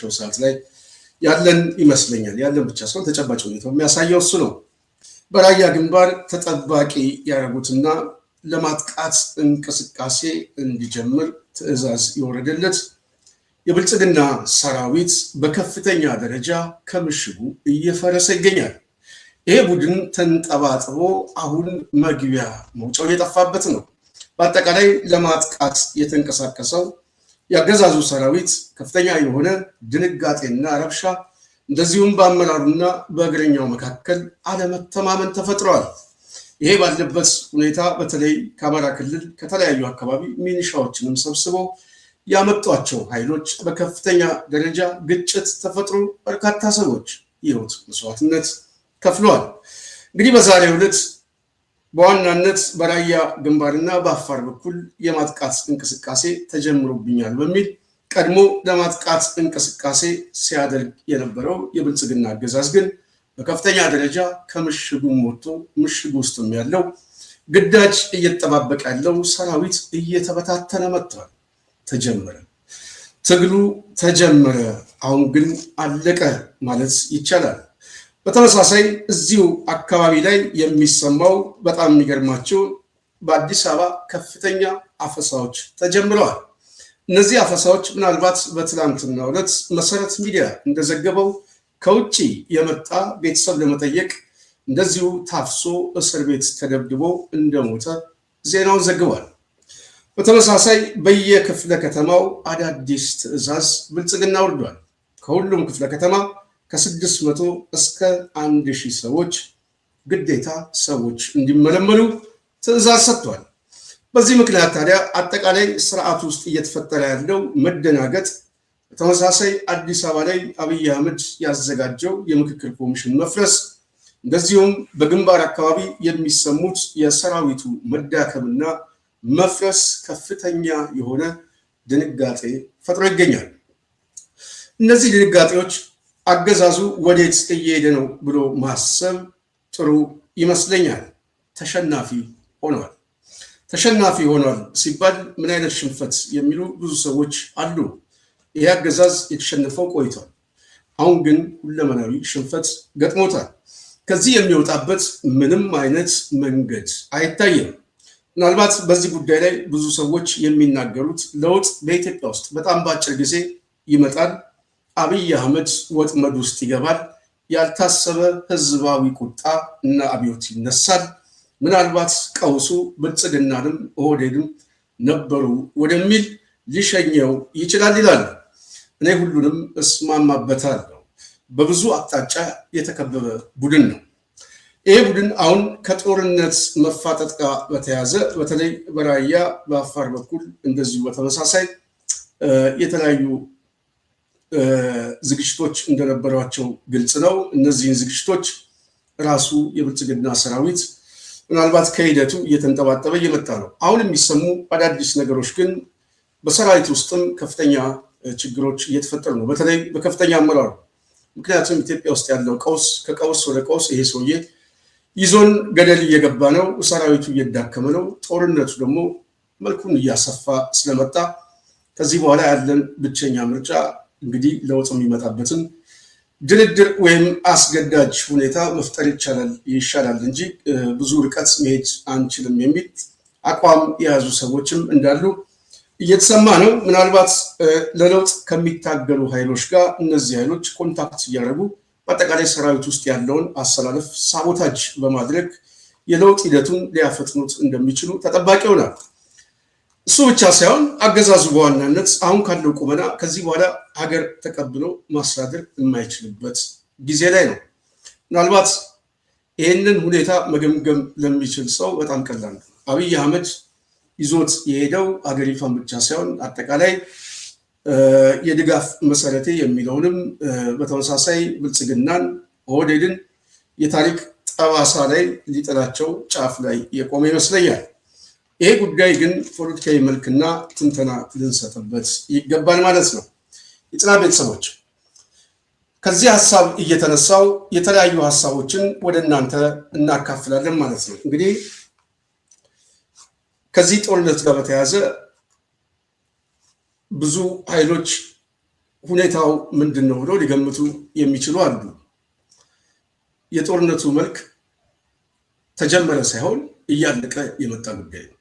የመጨረሻው ሰዓት ላይ ያለን ይመስለኛል። ያለን ብቻ ሳይሆን ተጨባጭ ሁኔታው የሚያሳየው እሱ ነው። በራያ ግንባር ተጠባቂ ያደረጉትና ለማጥቃት እንቅስቃሴ እንዲጀምር ትዕዛዝ የወረደለት የብልጽግና ሰራዊት በከፍተኛ ደረጃ ከምሽጉ እየፈረሰ ይገኛል። ይሄ ቡድን ተንጠባጥቦ አሁን መግቢያ መውጫው የጠፋበት ነው። በአጠቃላይ ለማጥቃት የተንቀሳቀሰው የአገዛዙ ሰራዊት ከፍተኛ የሆነ ድንጋጤና ረብሻ እንደዚሁም በአመራሩና በእግረኛው መካከል አለመተማመን ተፈጥሯል። ይሄ ባለበት ሁኔታ በተለይ ከአማራ ክልል ከተለያዩ አካባቢ ሚኒሻዎችንም ሰብስበው ያመጧቸው ኃይሎች በከፍተኛ ደረጃ ግጭት ተፈጥሮ በርካታ ሰዎች የህይወት መስዋዕትነት ከፍለዋል። እንግዲህ በዛሬው ዕለት በዋናነት በራያ ግንባርና በአፋር በኩል የማጥቃት እንቅስቃሴ ተጀምሮብኛል በሚል ቀድሞ ለማጥቃት እንቅስቃሴ ሲያደርግ የነበረው የብልጽግና አገዛዝ ግን በከፍተኛ ደረጃ ከምሽጉም ወጥቶ ምሽጉ ውስጥም ያለው ግዳጅ እየተጠባበቀ ያለው ሰራዊት እየተበታተነ መጥቷል። ትግሉ ተጀመረ። አሁን ግን አለቀ ማለት ይቻላል። በተመሳሳይ እዚሁ አካባቢ ላይ የሚሰማው በጣም የሚገርማቸው በአዲስ አበባ ከፍተኛ አፈሳዎች ተጀምረዋል። እነዚህ አፈሳዎች ምናልባት በትላንትናው ዕለት መሰረት ሚዲያ እንደዘገበው ከውጭ የመጣ ቤተሰብ ለመጠየቅ እንደዚሁ ታፍሶ እስር ቤት ተደብድቦ እንደሞተ ዜናውን ዘግቧል። በተመሳሳይ በየክፍለ ከተማው አዳዲስ ትዕዛዝ ብልጽግና ወርዷል። ከሁሉም ክፍለ ከተማ ከ600 እስከ 1000 ሰዎች ግዴታ ሰዎች እንዲመለመሉ ትዕዛዝ ሰጥቷል። በዚህ ምክንያት ታዲያ አጠቃላይ ስርዓት ውስጥ እየተፈጠረ ያለው መደናገጥ፣ በተመሳሳይ አዲስ አበባ ላይ አብይ አህመድ ያዘጋጀው የምክክር ኮሚሽን መፍረስ፣ እንደዚሁም በግንባር አካባቢ የሚሰሙት የሰራዊቱ መዳከምና መፍረስ ከፍተኛ የሆነ ድንጋጤ ፈጥሮ ይገኛል። እነዚህ ድንጋጤዎች አገዛዙ ወዴት እየሄደ ነው ብሎ ማሰብ ጥሩ ይመስለኛል። ተሸናፊ ሆኗል። ተሸናፊ ሆኗል ሲባል ምን አይነት ሽንፈት የሚሉ ብዙ ሰዎች አሉ። ይህ አገዛዝ የተሸነፈው ቆይቷል። አሁን ግን ሁለመናዊ ሽንፈት ገጥሞታል። ከዚህ የሚወጣበት ምንም አይነት መንገድ አይታየም። ምናልባት በዚህ ጉዳይ ላይ ብዙ ሰዎች የሚናገሩት ለውጥ በኢትዮጵያ ውስጥ በጣም በአጭር ጊዜ ይመጣል፣ አብይ አህመድ ወጥመድ ውስጥ ይገባል፣ ያልታሰበ ህዝባዊ ቁጣ እና አብዮት ይነሳል፣ ምናልባት ቀውሱ ብልጽግናንም ኦህዴድም ነበሩ ወደሚል ሊሸኘው ይችላል ይላሉ። እኔ ሁሉንም እስማማበታለሁ። በብዙ አቅጣጫ የተከበበ ቡድን ነው። ይህ ቡድን አሁን ከጦርነት መፋጠጥ ጋር በተያያዘ በተለይ በራያ በአፋር በኩል እንደዚሁ በተመሳሳይ የተለያዩ ዝግጅቶች እንደነበሯቸው ግልጽ ነው። እነዚህን ዝግጅቶች ራሱ የብልጽግና ሰራዊት ምናልባት ከሂደቱ እየተንጠባጠበ እየመጣ ነው። አሁን የሚሰሙ አዳዲስ ነገሮች ግን በሰራዊት ውስጥም ከፍተኛ ችግሮች እየተፈጠሩ ነው፣ በተለይ በከፍተኛ አመራሩ። ምክንያቱም ኢትዮጵያ ውስጥ ያለው ቀውስ ከቀውስ ወደ ቀውስ ይሄ ሰውዬ ይዞን ገደል እየገባ ነው፣ ሰራዊቱ እየዳከመ ነው። ጦርነቱ ደግሞ መልኩን እያሰፋ ስለመጣ ከዚህ በኋላ ያለን ብቸኛ ምርጫ እንግዲህ ለውጥ የሚመጣበትን ድርድር ወይም አስገዳጅ ሁኔታ መፍጠር ይሻላል እንጂ ብዙ ርቀት መሄድ አንችልም የሚል አቋም የያዙ ሰዎችም እንዳሉ እየተሰማ ነው። ምናልባት ለለውጥ ከሚታገሉ ኃይሎች ጋር እነዚህ ኃይሎች ኮንታክት እያደረጉ በአጠቃላይ ሰራዊት ውስጥ ያለውን አሰላለፍ ሳቦታጅ በማድረግ የለውጥ ሂደቱን ሊያፈጥኑት እንደሚችሉ ተጠባቂ ይሆናል። እሱ ብቻ ሳይሆን አገዛዙ በዋናነት አሁን ካለው ቁመና ከዚህ በኋላ ሀገር ተቀብሎ ማስተዳደር የማይችልበት ጊዜ ላይ ነው። ምናልባት ይህንን ሁኔታ መገምገም ለሚችል ሰው በጣም ቀላል ነው። አብይ አህመድ ይዞት የሄደው ሀገሪቷን ብቻ ሳይሆን አጠቃላይ የድጋፍ መሰረቴ የሚለውንም በተመሳሳይ ብልጽግናን ኦህዴድን የታሪክ ጠባሳ ላይ ሊጥላቸው ጫፍ ላይ የቆመ ይመስለኛል። ይሄ ጉዳይ ግን ፖለቲካዊ መልክና ትንተና ልንሰጥበት ይገባል ማለት ነው። የጥና ቤተሰቦች ከዚህ ሀሳብ እየተነሳው የተለያዩ ሀሳቦችን ወደ እናንተ እናካፍላለን ማለት ነው። እንግዲህ ከዚህ ጦርነት ጋር በተያያዘ ብዙ ኃይሎች ሁኔታው ምንድን ነው ብሎ ሊገምቱ የሚችሉ አሉ። የጦርነቱ መልክ ተጀመረ ሳይሆን እያለቀ የመጣ ጉዳይ ነው።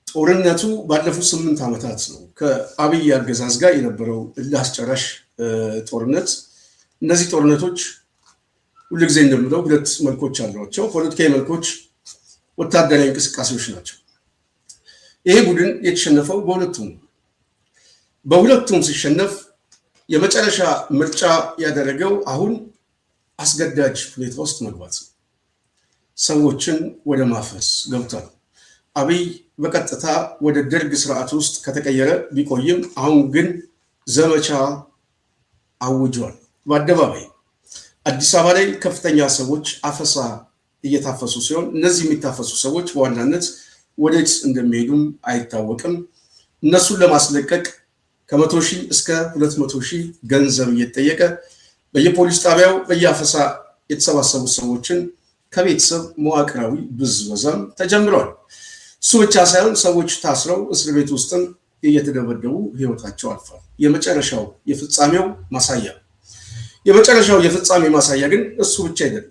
ጦርነቱ ባለፉት 8 ዓመታት ነው ከአብይ አገዛዝ ጋር የነበረው እልህ አስጨራሽ ጦርነት። እነዚህ ጦርነቶች ሁልጊዜ እንደምለው ሁለት መልኮች አሏቸው። ፖለቲካዊ መልኮች፣ ወታደራዊ እንቅስቃሴዎች ናቸው። ይሄ ቡድን የተሸነፈው በሁለቱም ሲሸነፍ የመጨረሻ ምርጫ ያደረገው አሁን አስገዳጅ ሁኔታ ውስጥ መግባት ነው። ሰዎችን ወደ ማፈስ ገብቷል። አብይ በቀጥታ ወደ ደርግ ስርዓት ውስጥ ከተቀየረ ቢቆይም አሁን ግን ዘመቻ አውጇል። በአደባባይ አዲስ አበባ ላይ ከፍተኛ ሰዎች አፈሳ እየታፈሱ ሲሆን እነዚህ የሚታፈሱ ሰዎች በዋናነት ወዴት እንደሚሄዱም አይታወቅም። እነሱን ለማስለቀቅ ከ100,000 እስከ 200,000 ገንዘብ እየተጠየቀ በየፖሊስ ጣቢያው በየአፈሳ የተሰባሰቡ ሰዎችን ከቤተሰብ መዋቅራዊ ብዝበዛም ተጀምሯል። እሱ ብቻ ሳይሆን ሰዎች ታስረው እስር ቤት ውስጥም እየተደበደቡ ህይወታቸው አልፏል። የመጨረሻው የፍጻሜ ማሳያ ግን እሱ ብቻ አይደለም።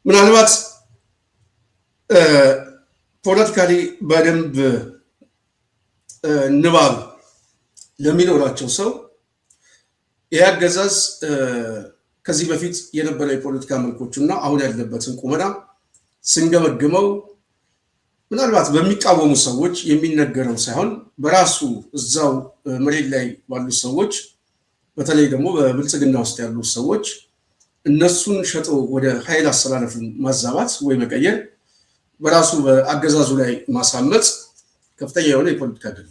ምናልባት ፖለቲካሊ በደንብ ንባብ ለሚኖራቸው ሰው ይህ አገዛዝ ከዚህ በፊት የነበረ የፖለቲካ መልኮችና አሁን ያለበትን ቁመና ስንገመግመው ምናልባት በሚቃወሙ ሰዎች የሚነገረው ሳይሆን በራሱ እዛው መሬት ላይ ባሉ ሰዎች በተለይ ደግሞ በብልጽግና ውስጥ ያሉ ሰዎች እነሱን ሸጦ ወደ ኃይል አስተላለፉን ማዛባት ወይ መቀየር በራሱ በአገዛዙ ላይ ማሳመጽ ከፍተኛ የሆነ የፖለቲካ ድል።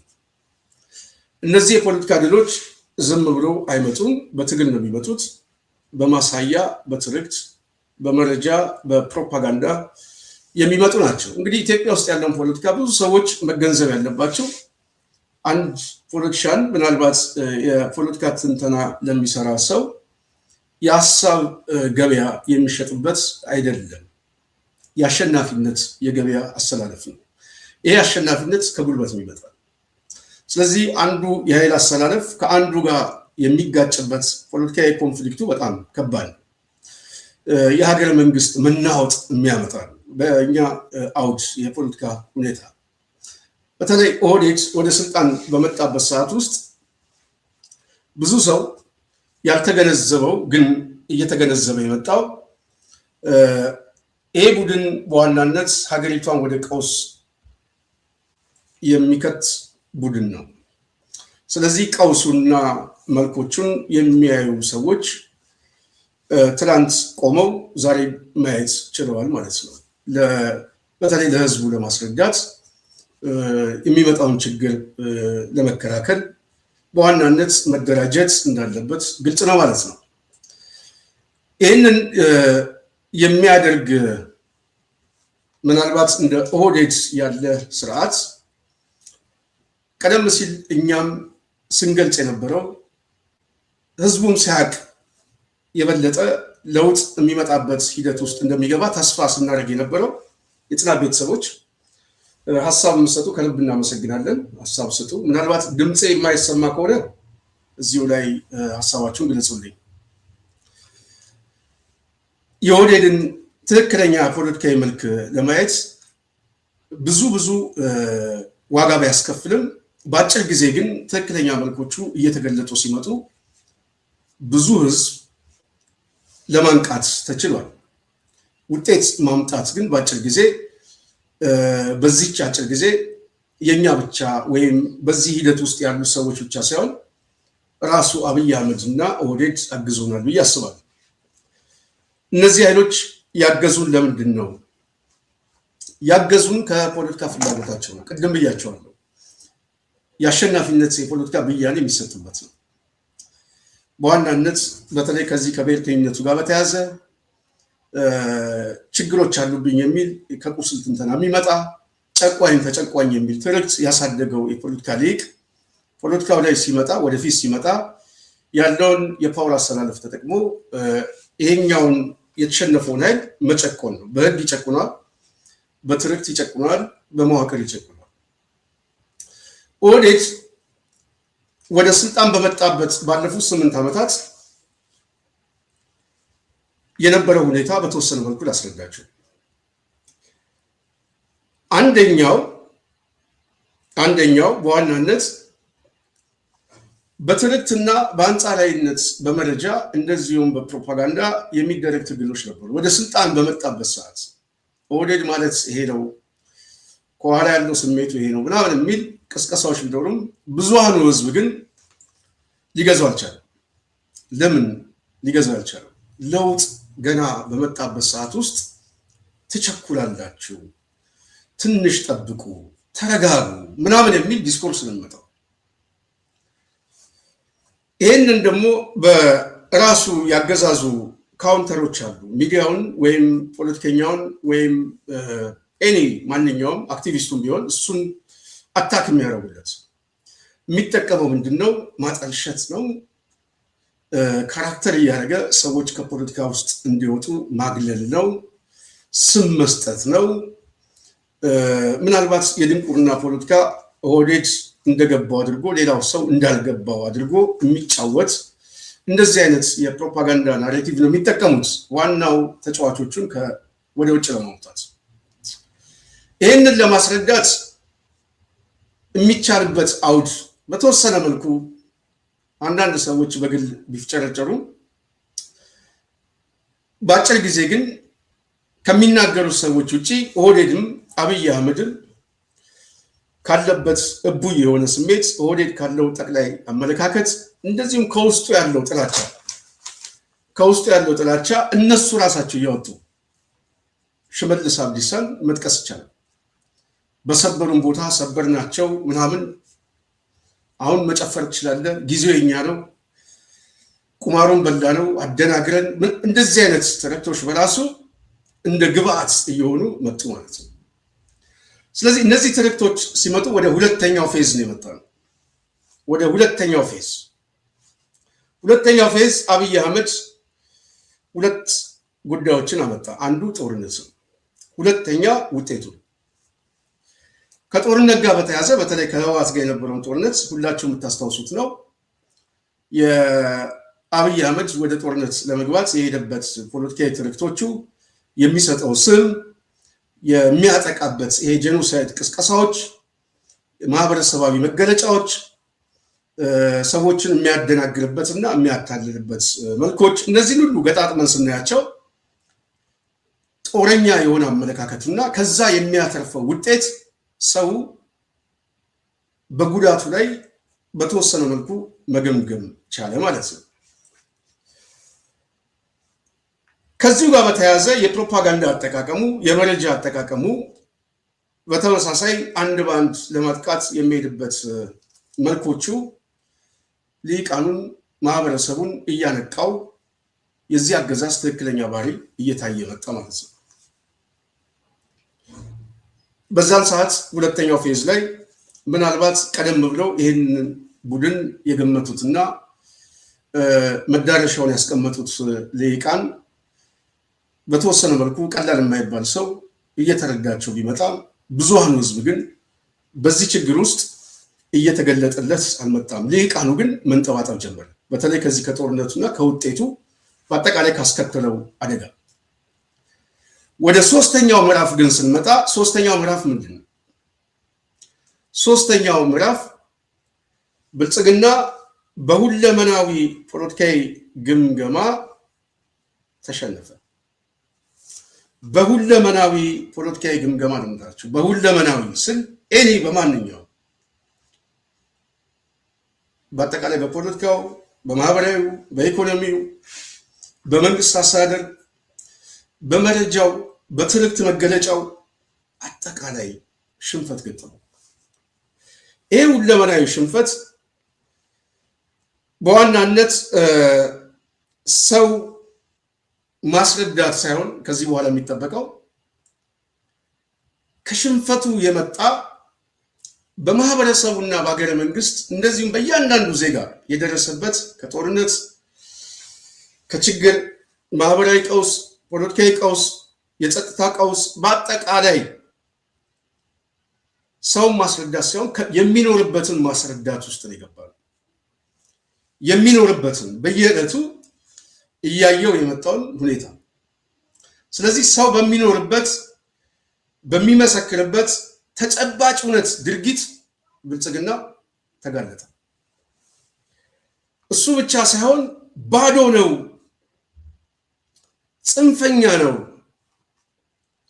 እነዚህ የፖለቲካ ድሎች ዝም ብሎ አይመጡም፣ በትግል ነው የሚመጡት። በማሳያ፣ በትርክት፣ በመረጃ፣ በፕሮፓጋንዳ የሚመጡ ናቸው። እንግዲህ ኢትዮጵያ ውስጥ ያለውን ፖለቲካ ብዙ ሰዎች መገንዘብ ያለባቸው አንድ ፖለቲሻን ምናልባት የፖለቲካ ትንተና ለሚሰራ ሰው የሀሳብ ገበያ የሚሸጥበት አይደለም። የአሸናፊነት የገበያ አሰላለፍ ነው። ይሄ አሸናፊነት ከጉልበት ይመጣል። ስለዚህ አንዱ የኃይል አሰላለፍ ከአንዱ ጋር የሚጋጭበት ፖለቲካዊ ኮንፍሊክቱ በጣም ከባድ ነው። የሀገረ መንግስት መናወጥ የሚያመጣ ነው። በእኛ አውድ የፖለቲካ ሁኔታ በተለይ ኦህዴድ ወደ ስልጣን በመጣበት ሰዓት ውስጥ ብዙ ሰው ያልተገነዘበው ግን እየተገነዘበ የመጣው ይሄ ቡድን በዋናነት ሀገሪቷን ወደ ቀውስ የሚከት ቡድን ነው። ስለዚህ ቀውሱና መልኮቹን የሚያዩ ሰዎች ትላንት ቆመው ዛሬ ማየት ችለዋል ማለት ነው። በተለይ ለህዝቡ ለማስረዳት የሚመጣውን ችግር ለመከላከል በዋናነት መደራጀት እንዳለበት ግልጽ ነው ማለት ነው። ይህንን የሚያደርግ ምናልባት እንደ ኦህዴድ ያለ ስርዓት ቀደም ሲል እኛም ስንገልጽ የነበረው ህዝቡም ሲያቅ የበለጠ ለውጥ የሚመጣበት ሂደት ውስጥ እንደሚገባ ተስፋ ስናደርግ የነበረው የጽናት ቤተሰቦች ሀሳብ የምትሰጡ ከልብ እናመሰግናለን። ሀሳብ ስጡ። ምናልባት ድምፄ የማይሰማ ከሆነ እዚሁ ላይ ሀሳባችሁን ግለጹልኝ። የኦህዴድን ትክክለኛ ፖለቲካዊ መልክ ለማየት ብዙ ዋጋ ቢያስከፍልም በአጭር ጊዜ ግን ትክክለኛ መልኮቹ እየተገለጡ ሲመጡ ብዙ ህዝብ ለማንቃት ተችሏል። ውጤት ማምጣት ግን በአጭር ጊዜ በዚህች አጭር ጊዜ የኛ ብቻ ወይም በዚህ ሂደት ውስጥ ያሉ ሰዎች ብቻ ሳይሆን ራሱ አብይ አህመድ እና ኦህዴድ አግዞናል ብዬ አስባለሁ። እነዚህ ኃይሎች ያገዙን ለምንድን ነው? ያገዙን ከፖለቲካ ፍላጎታቸው ነው። ቅድም ብያቸዋለሁ። የአሸናፊነት የፖለቲካ ብያኔ የሚሰጥበት ነው። በዋናነት በተለይ ከዚህ ከብሔርተኝነቱ ጋር በተያያዘ ችግሮች አሉብኝ የሚል ከቁስል ትንተና የሚመጣ ጨቋኝ ተጨቋኝ የሚል ትርክት ያሳደገው የፖለቲካ ሊቅ ፖለቲካው ላይ ሲመጣ ወደፊት ሲመጣ ያለውን የፓወር አሰላለፍ ተጠቅሞ ይሄኛውን የተሸነፈውን ኃይል መጨቆን ነው። በህግ ይጨቁናል፣ በትርክት ይጨቁናል፣ በመዋቅር ይጨቁናል። ኦህዴድ ወደ ስልጣን በመጣበት ባለፉት 8 ዓመታት የነበረው ሁኔታ በተወሰነ መልኩ ላስረዳችሁ። አንደኛው በዋናነት በትርክትና በአንጻራዊነት በመረጃ እንደዚሁም በፕሮፓጋንዳ የሚደረግ ትግሎች ነበሩ። ወደ ስልጣን በመጣበት ሰዓት ኦህዴድ ማለት ይሄ ነው፣ ከኋላ ያለው ስሜቱ ይሄ ነው ምናምን የሚል ቅስቀሳዎች ቢኖሩም ብዙሃኑ ህዝብ ግን ሊገዛው አልቻለም። ለምን ሊገዛው አልቻለም? ለውጥ ገና በመጣበት ሰዓት ውስጥ ትቸኩላላችሁ፣ ትንሽ ጠብቁ፣ ተረጋጉ ምናምን የሚል ዲስኮርስ ነው የሚመጣው። ይህንን ደግሞ በራሱ ያገዛዙ ካውንተሮች አሉ። ሚዲያውን ወይም ፖለቲከኛውን ወይም ማንኛውም አክቲቪስቱም ቢሆን እሱን አታክ የሚያደርጉለት የሚጠቀመው ምንድነው? ማጠልሸት ነው። ካራክተር እያደረገ ሰዎች ከፖለቲካ ውስጥ እንዲወጡ ማግለል ነው። ስም መስጠት ነው። ምናልባት የድንቁርና ፖለቲካ ኦህዴድ እንደገባው አድርጎ ሌላው ሰው እንዳልገባው አድርጎ የሚጫወት እንደዚህ አይነት የፕሮፓጋንዳ ናሬቲቭ ነው የሚጠቀሙት፣ ዋናው ተጫዋቾቹን ወደ ውጭ ለማውጣት። ይህንን ለማስረዳት የሚቻልበት አውድ በተወሰነ መልኩ አንዳንድ ሰዎች በግል ቢፍጨረጨሩ፣ በአጭር ጊዜ ግን ከሚናገሩት ሰዎች ውጪ ኦህዴድም አብይ አህመድም ካለበት እቡይ የሆነ ስሜት፣ ኦህዴድ ካለው ጠቅላይ አመለካከት፣ እንደዚሁም ከውስጡ ያለው ጥላቻ እነሱ ራሳቸው እያወጡ ሽመልስ አብዲሳን መጥቀስ ይቻላል። በሰበሩን ቦታ ሰበርናቸው ምናምን፣ አሁን መጨፈር ትችላለህ፣ ጊዜው የኛ ነው፣ ቁማሩን በላ ነው፣ አደናግረን፣ እንደዚህ አይነት ተረክቶች በራሱ እንደ ግብአት እየሆኑ መጡ ማለት ነው። ስለዚህ እነዚህ ትርክቶች ሲመጡ ወደ ሁለተኛው ፌዝ ነው የመጣው። ወደ ሁለተኛው ፌዝ አብይ አህመድ ሁለት ጉዳዮችን አመጣ። አንዱ ጦርነት ነው፣ ሁለተኛ ውጤቱ። ከጦርነት ጋር በተያዘ በተለይ ከህወሓት ጋር የነበረውን ጦርነት ሁላችሁ የምታስታውሱት ነው። የአብይ አህመድ ወደ ጦርነት ለመግባት የሄደበት ፖለቲካዊ ትርክቶቹ፣ የሚሰጠው ስም፣ የሚያጠቃበት ይሄ ጄኖሳይድ ቅስቀሳዎች፣ ማህበረሰባዊ መገለጫዎች፣ ሰዎችን የሚያደናግርበትና የሚያታልልበት መልኮች፣ እነዚህን ሁሉ ገጣጥመን ስናያቸው ጦረኛ የሆነ አመለካከትና ከዛ የሚያተርፈው ውጤት ሰው በጉዳቱ ላይ በተወሰነ መልኩ መገምገም ቻለ ማለት ነው። ከዚሁ ጋር በተያያዘ የፕሮፓጋንዳ አጠቃቀሙ፣ የመረጃ አጠቃቀሙ በተመሳሳይ አንድ ባንድ ለማጥቃት የሚሄድበት መልኮቹ ሊቃኑን ማህበረሰቡን እያነቃው የዚህ አገዛዝ ትክክለኛ ባህሪ እየታየ መጣ ማለት ነው። በዛን ሰዓት ሁለተኛው ፌዝ ላይ ምናልባት ቀደም ብለው ይህንን ቡድን የገመቱትና መዳረሻውን ያስቀመጡት ሊቃን በተወሰነ መልኩ ቀላል የማይባል ሰው እየተረዳቸው ቢመጣም ብዙሃኑ ህዝብ ግን በዚህ ችግር ውስጥ እየተገለጠለት አልመጣም። ሊቃኑ ግን መንጠባጠብ ጀመረ። በተለይ ከዚህ ከጦርነቱና ከውጤቱ በአጠቃላይ ካስከተለው አደጋ። ወደ ሶስተኛው ምዕራፍ ግን ስንመጣ ሶስተኛው ምዕራፍ ምንድን ነው? ሶስተኛው ምዕራፍ ብልጽግና በሁለመናዊ ፖለቲካዊ ግምገማ ተሸነፈ። በሁለመናዊ ፖለቲካዊ ግምገማ ነው የምታቸው። በሁለመናዊ ስል በማንኛው በአጠቃላይ በፖለቲካው፣ በማህበራዊ፣ በኢኮኖሚው፣ በመንግስት አስተዳደር፣ በመረጃው፣ በትርክት መገለጫው አጠቃላይ ሽንፈት ገጠመው። ይሄ ሁለመናዊ ሽንፈት በዋናነት ሰው ማስረዳት ሳይሆን ከዚህ በኋላ የሚጠበቀው ከሽንፈቱ የመጣ በማህበረሰቡና በሀገረ መንግስት እንደዚሁም በእያንዳንዱ ዜጋ የደረሰበት ከጦርነት፣ ከችግር፣ ማህበራዊ ቀውስ፣ ፖለቲካዊ ቀውስ፣ የጸጥታ ቀውስ በአጠቃላይ ሰው ማስረዳት ሳይሆን የሚኖርበትን ማስረዳት ውስጥ ነው የገባው። የሚኖርበትን በየዕለቱ እያየው የመጣውን ሁኔታ። ስለዚህ ሰው በሚኖርበት በሚመሰክርበት ተጨባጭ እውነት ድርጊት ብልጽግና ተጋለጠ። እሱ ብቻ ሳይሆን ባዶ ነው፣ ጽንፈኛ ነው፣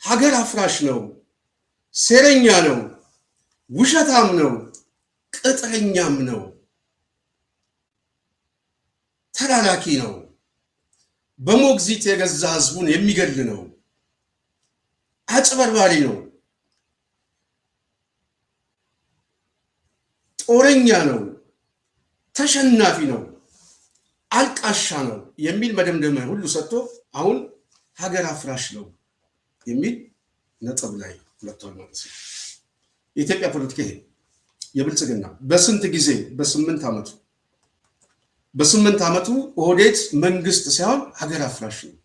ሀገር አፍራሽ ነው፣ ሴረኛ ነው፣ ውሸታም ነው፣ ቅጥረኛም ነው፣ ተላላኪ ነው፣ በሞግዚት የገዛ ህዝቡን የሚገል ነው፣ አጭበርባሪ ነው፣ ጦረኛ ነው፣ ተሸናፊ ነው፣ አልቃሻ ነው የሚል መደምደሚያ ሁሉ ሰጥቶ አሁን ሀገር አፍራሽ ነው የሚል ነጥብ ላይ መጥቷል ማለት ነው። የኢትዮጵያ ፖለቲካ ይሄ የብልጽግና በስንት ጊዜ በ8 ዓመቱ ኦህዴድ መንግስት ሳይሆን ሀገር አፍራሽ ነው።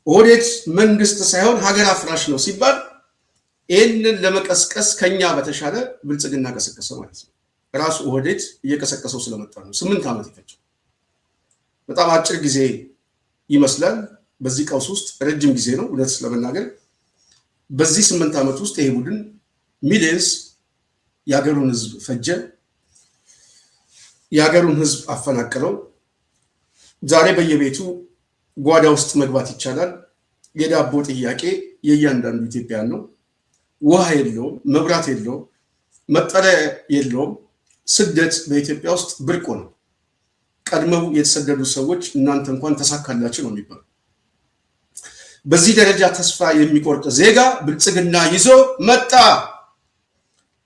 ኦህዴድ መንግስት ሳይሆን ሀገር አፍራሽ ነው ሲባል ይህንን ለመቀስቀስ ከኛ በተሻለ ብልጽግና ቀሰቀሰ ማለት ነው። ራሱ ኦህዴድ እየቀሰቀሰው ስለመጣ ነው 8 ዓመት ይፈጀ። በጣም አጭር ጊዜ ይመስላል። በዚህ ቀውስ ውስጥ ረጅም ጊዜ ነው እውነት ለመናገር። በዚህ 8 ዓመት ውስጥ ይሄ ቡድን ሚሊየንስ የሀገሩን ህዝብ ፈጀ፣ የሀገሩን ህዝብ አፈናቀለው። ዛሬ በየቤቱ ጓዳ ውስጥ መግባት ይቻላል። የዳቦ ጥያቄ የእያንዳንዱ ኢትዮጵያን ነው። ውሃ የለውም፣ መብራት የለውም፣ መጠለያ የለውም። ስደት በኢትዮጵያ ውስጥ ብርቅ ነው። ቀድመው የተሰደዱ ሰዎች እናንተ እንኳን ተሳካላችሁ ነው የሚባለው። በዚህ ደረጃ ተስፋ የሚቆርጥ ዜጋ ብልጽግና ይዞ መጣ።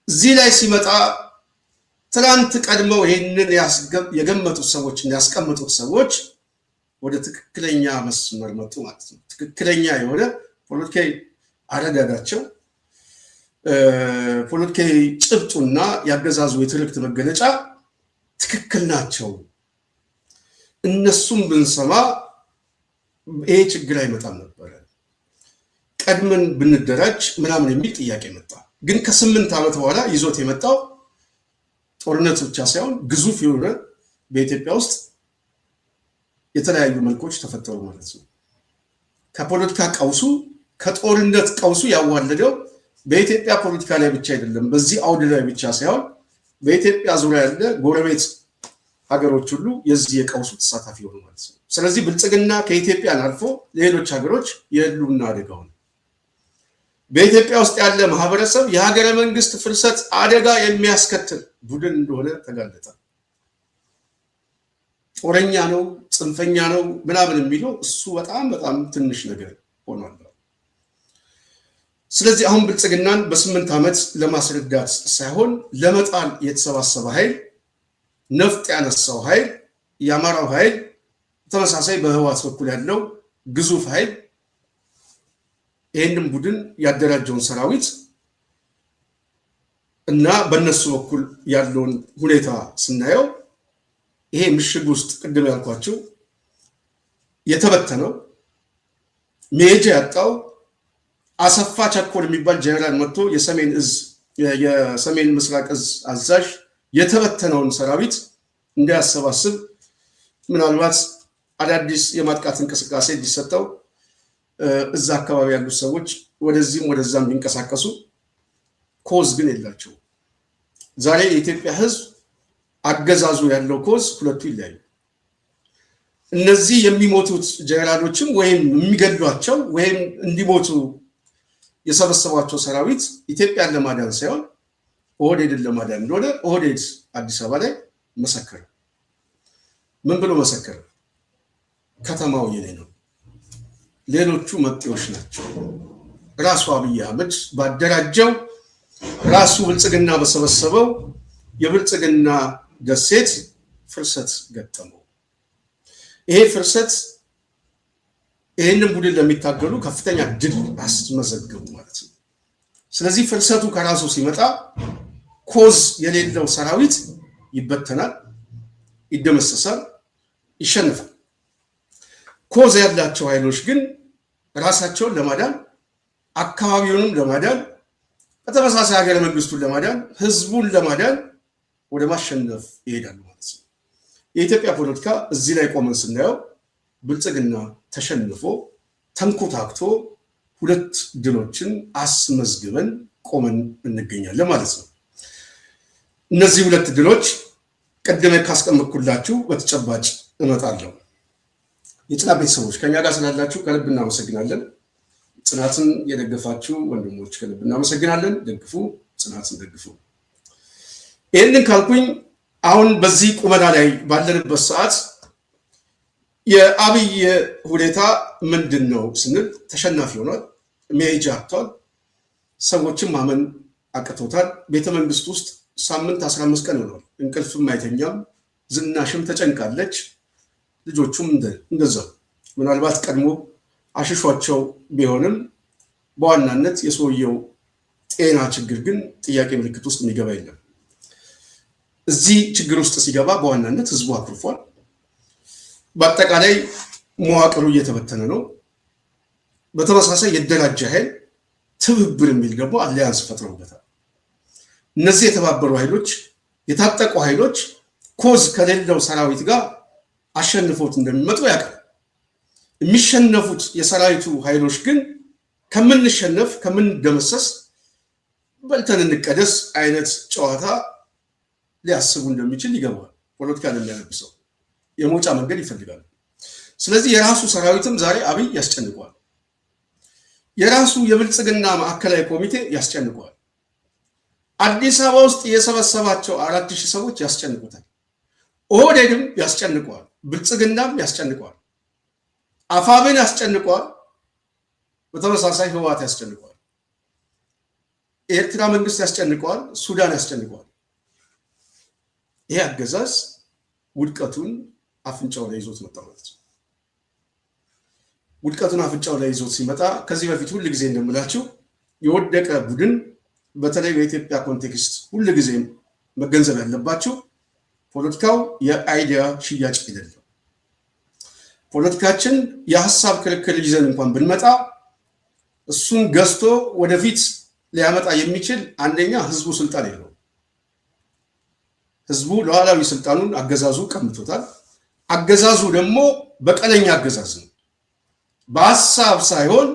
እዚህ ላይ ሲመጣ ትላንት ቀድመው ይህንን የገመቱት ሰዎች ያስቀመጡት ሰዎች ወደ ትክክለኛ መስመር መጡ ማለት ነው። ትክክለኛ የሆነ ፖለቲካዊ አረዳዳቸው ፖለቲካዊ ጭብጡና ያገዛዙ የትርክት መገለጫ ትክክል ናቸው። እነሱም ብንሰማ ይሄ ችግር አይመጣም ነበረ፣ ቀድመን ብንደራጅ ምናምን የሚል ጥያቄ መጣ። ግን ከ8 ዓመት በኋላ ይዞት የመጣው ጦርነት ብቻ ሳይሆን ግዙፍ የሆነ በኢትዮጵያ ውስጥ የተለያዩ መልኮች ተፈጠሩ ማለት ነው። ከፖለቲካ ቀውሱ ከጦርነት ቀውሱ ያዋለደው በኢትዮጵያ ፖለቲካ ላይ ብቻ አይደለም፣ በዚህ አውድ ላይ ብቻ ሳይሆን በኢትዮጵያ ዙሪያ ያለ ጎረቤት ሀገሮች ሁሉ የዚህ የቀውሱ ተሳታፊ ሆኑ ማለት ነው። ስለዚህ ብልጽግና ከኢትዮጵያን አልፎ ሌሎች ሀገሮች የህልውና አደጋ ሆነ። በኢትዮጵያ ውስጥ ያለ ማህበረሰብ የሀገረ መንግስት ፍርሰት አደጋ የሚያስከትል ቡድን እንደሆነ ተጋለጠ። ጦረኛ ነው፣ ጽንፈኛ ነው ምናምን የሚለው እሱ በጣም በጣም ትንሽ ነገር ሆኗል። ስለዚህ አሁን ብልጽግናን በ8 ዓመት ለማስረዳት ሳይሆን ለመጣል የተሰባሰበ ኃይል፣ ነፍጥ ያነሳው ኃይል፣ የአማራው ኃይል፣ ተመሳሳይ በህወሓት በኩል ያለው ግዙፍ ኃይል ይህንን ቡድን ያደራጀውን ሰራዊት እና በእነሱ በኩል ያለውን ሁኔታ ስናየው ይሄ ምሽግ ውስጥ ቅድም ያልኳቸው የተበተነው መሄጃ ያጣው አሰፋ ቸኮል የሚባል ጀነራል መጥቶ የሰሜን ምስራቅ እዝ አዛዥ የተበተነውን ሰራዊት እንዲያሰባስብ ምናልባት አዳዲስ የማጥቃት እንቅስቃሴ እንዲሰጠው እዛ አካባቢ ያሉ ሰዎች ወደዚህም ወደዛም ቢንቀሳቀሱ ኮዝ ግን የላቸው። ዛሬ የኢትዮጵያ ህዝብ አገዛዙ ያለው ኮዝ ሁለቱ ይለያዩ። እነዚህ የሚሞቱት ጀነራሎችም ወይም የሚገድሏቸው ወይም እንዲሞቱ የሰበሰቧቸው ሰራዊት ኢትዮጵያን ለማዳን ሳይሆን ኦህዴድን ለማዳን እንደሆነ ኦህዴድ አዲስ አበባ ላይ መሰከረ። ምን ብሎ መሰከረ? ከተማው የኔ ነው፣ ሌሎቹ መጤዎች ናቸው። ራሱ አብይ አህመድ ባደራጀው ራሱ ብልጽግና በሰበሰበው የብልጽግና ደሴት ፍርሰት ገጠመው። ይሄ ፍርሰት ይህንን ቡድን ለሚታገሉ ከፍተኛ ድል አስመዘገቡ ማለት ነው። ስለዚህ ፍርሰቱ ከራሱ ሲመጣ ኮዝ የሌለው ሰራዊት ይበተናል፣ ይደመሰሳል፣ ይሸነፋል። ኮዝ ያላቸው ኃይሎች ግን ራሳቸውን ለማዳን አካባቢውንም ለማዳን በተመሳሳይ ሀገረ መንግስቱን ለማዳን ህዝቡን ለማዳን ወደ ማሸነፍ ይሄዳሉ ማለት ነው። የኢትዮጵያ ፖለቲካ እዚህ ላይ ቆመን ስናየው ብልጽግና ተሸንፎ ተንኮታክቶ ሁለት ድሎችን አስመዝግበን ቆመን እንገኛለን ማለት ነው። እነዚህ ሁለት ድሎች ቀደም ካስቀመጥኩላችሁ በተጨባጭ እመጣለሁ። የጽናት ቤተሰቦች ከኛ ጋር ስላላችሁ ከልብ እናመሰግናለን። ጽናትን የደገፋችሁ ወንድሞች ከልብ እናመሰግናለን። ደግፉ፣ ጽናትን ደግፉ። ይህንን ካልኩኝ አሁን በዚህ ቁመና ላይ ባለንበት ሰዓት የአብይ ሁኔታ ምንድን ነው ስንል ተሸናፊ ሆኗል። መሄጃ አጥቷል። ሰዎችም ማመን አቅቶታል። ቤተመንግስት ውስጥ ሳምንት 15 ቀን ሆኗል። እንቅልፍም አይተኛም። ዝናሽም ተጨንቃለች። ልጆቹም እንደዛው ምናልባት ቀድሞ አሽሿቸው ቢሆንም በዋናነት የሰውየው ጤና ችግር ግን ጥያቄ ምልክት ውስጥ የሚገባ የለም። እዚህ ችግር ውስጥ ሲገባ በዋናነት ህዝቡ አኩርፏል። በአጠቃላይ መዋቅሩ እየተበተነ ነው። በተመሳሳይ የደራጀ ኃይል ትብብር የሚል ደግሞ አሊያንስ ፈጥረውበታል። እነዚህ የተባበሩ ኃይሎች የታጠቁ ኃይሎች ኮዝ ከሌለው ሰራዊት ጋር አሸንፎት እንደሚመጡ ያውቃል። የሚሸነፉት የሰራዊቱ ኃይሎች ግን ከምንሸነፍ ከምንደመሰስ በልተን እንቀደስ አይነት ጨዋታ ሊያስቡ እንደሚችል ይገባል። ፖለቲካ ለሚያነብሰው የመውጫ መንገድ ይፈልጋሉ። ስለዚህ የራሱ ሰራዊትም ዛሬ አብይ ያስጨንቀዋል። የራሱ የብልጽግና ማዕከላዊ ኮሚቴ ያስጨንቀዋል። አዲስ አበባ ውስጥ የሰበሰባቸው 4000 ሰዎች ያስጨንቁታል። ኦህዴድም ያስጨንቀዋል። ብልጽግናም ያስጨንቀዋል። አፋብን ያስጨንቀዋል። በተመሳሳይ ህወሓት ያስጨንቀዋል። የኤርትራ መንግስት ያስጨንቀዋል። ሱዳን ያስጨንቀዋል። ይሄ አገዛዝ ውድቀቱን አፍንጫው ላይ ይዞት መጣ ማለት ነው። ውድቀቱን አፍንጫው ላይ ይዞት ሲመጣ ከዚህ በፊት ሁሉ ጊዜ እንደምላችሁ የወደቀ ቡድን በተለይ በኢትዮጵያ ኮንቴክስት ሁሉ ጊዜ መገንዘብ ያለባችሁ ፖለቲካው የአይዲያ ሽያጭ አይደለም። ፖለቲካችን የሐሳብ ክርክር ይዘን እንኳን ብንመጣ እሱን ገዝቶ ወደፊት ሊያመጣ የሚችል አንደኛ ህዝቡ ስልጣን የለው። ህዝቡ ሉዓላዊ ስልጣኑን አገዛዙ ቀምቶታል። አገዛዙ ደግሞ በቀለኛ አገዛዝ ነው። በሐሳብ ሳይሆን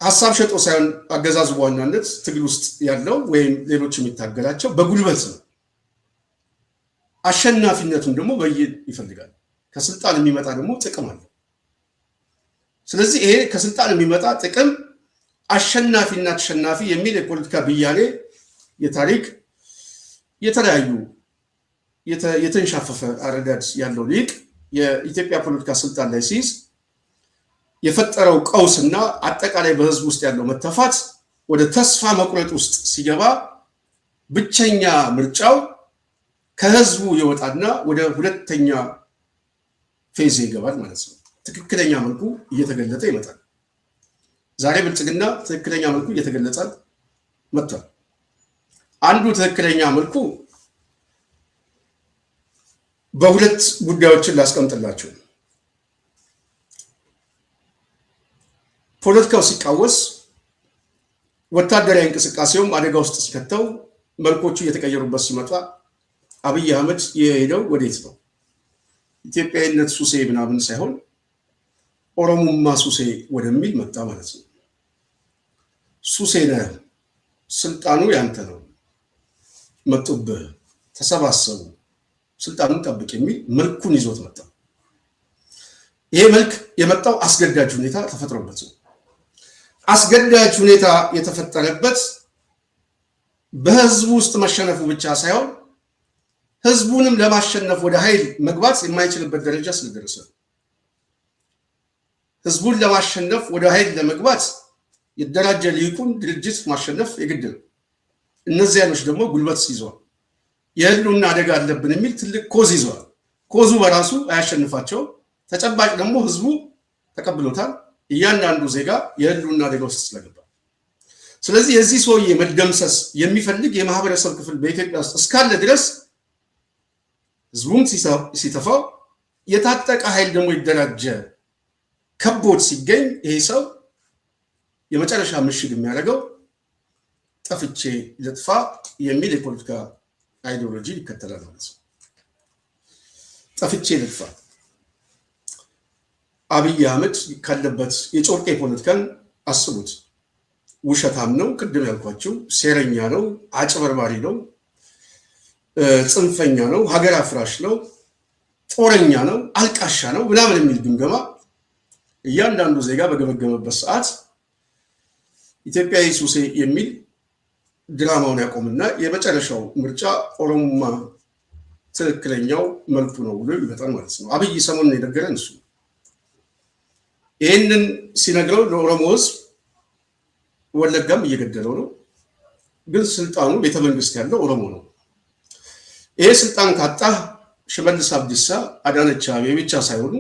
ሐሳብ ሸጦ ሳይሆን አገዛዙ በዋናነት ትግል ውስጥ ያለው ወይም ሌሎች የሚታገላቸው በጉልበት ነው። አሸናፊነቱን ደግሞ በይን ይፈልጋል። ከስልጣን የሚመጣ ደግሞ ጥቅም አለ። ስለዚህ ይሄ ከስልጣን የሚመጣ ጥቅም አሸናፊና ተሸናፊ የሚል የፖለቲካ ብያኔ የታሪክ የተለያዩ የተንሻፈፈ አረዳድ ያለው ሊቅ የኢትዮጵያ ፖለቲካ ስልጣን ላይ ሲይዝ የፈጠረው ቀውስና አጠቃላይ በህዝብ ውስጥ ያለው መተፋት ወደ ተስፋ መቁረጥ ውስጥ ሲገባ ብቸኛ ምርጫው ከህዝቡ ይወጣና ወደ ሁለተኛ ፌዝ ይገባል ማለት ነው። ትክክለኛ መልኩ እየተገለጠ ይመጣል። ዛሬ ብልጽግና ትክክለኛ መልኩ እየተገለጸ መጥቷል። አንዱ ትክክለኛ መልኩ በሁለት ጉዳዮችን ላስቀምጥላችሁ። ፖለቲካው ሲቃወስ ወታደራዊ እንቅስቃሴውም አደጋ ውስጥ ሲከተው መልኮቹ እየተቀየሩበት ሲመጣ አብይ አህመድ የሄደው ወዴት ነው? ኢትዮጵያዊነት ሱሴ ምናምን ሳይሆን ኦሮሞማ ሱሴ ወደሚል መጣ ማለት ነው። ሱሴ ነህ፣ ስልጣኑ ያንተ ነው፣ መጡብህ፣ ተሰባሰቡ፣ ስልጣኑን ጠብቅ የሚል መልኩን ይዞት መጣ። ይሄ መልክ የመጣው አስገዳጅ ሁኔታ ተፈጥሮበት ነው። አስገዳጅ ሁኔታ የተፈጠረበት በህዝቡ ውስጥ መሸነፉ ብቻ ሳይሆን ህዝቡንም ለማሸነፍ ወደ ኃይል መግባት የማይችልበት ደረጃ ስለደረሰ ነው። ህዝቡን ለማሸነፍ ወደ ኃይል ለመግባት የደራጀ ሊቁን ድርጅት ማሸነፍ የግድ ነው። እነዚያኖች ደግሞ ጉልበት ይዘዋል። የህልውና አደጋ አለብን የሚል ትልቅ ኮዝ ይዘዋል። ኮዙ በራሱ አያሸንፋቸውም። ተጨባጭ ደግሞ ህዝቡ ተቀብሎታል። እያንዳንዱ ዜጋ የህልውና አደጋ ውስጥ ስለገባ፣ ስለዚህ የዚህ ሰውዬ መደምሰስ የሚፈልግ የማህበረሰብ ክፍል በኢትዮጵያ ውስጥ እስካለ ድረስ ህዝቡም ሲተፋው የታጠቀ ኃይል ደግሞ ይደራጀ ከቦት ሲገኝ ይሄ ሰው የመጨረሻ ምሽግ የሚያደርገው ጠፍቼ ልጥፋ የሚል የፖለቲካ አይዲዮሎጂ ይከተላል ማለት ነው። ጠፍቼ ልጥፋ። አብይ አህመድ ካለበት የጮርቄ ፖለቲካን አስቡት። ውሸታም ነው፣ ቅድም ያልኳቸው ሴረኛ ነው፣ አጭበርባሪ ነው፣ ጽንፈኛ ነው፣ ሀገር አፍራሽ ነው፣ ጦረኛ ነው፣ አልቃሻ ነው ምናምን የሚል ግምገማ እያንዳንዱ ዜጋ በገመገመበት ሰዓት ኢትዮጵያዊ ሱሴ የሚል ድራማውን ያቆምና የመጨረሻው ምርጫ ኦሮሞማ ትክክለኛው መልኩ ነው ብሎ ይመጣል ማለት ነው። አብይ ሰሞኑን የነገረን እሱ ይህንን ሲነግረው ለኦሮሞ ሕዝብ ወለጋም እየገደለው ነው፣ ግን ስልጣኑ ቤተመንግስት ያለው ኦሮሞ ነው። ይሄ ስልጣን ካጣህ ሽመልስ አብዲሳ፣ አዳነች አቤቤ ብቻ ሳይሆኑ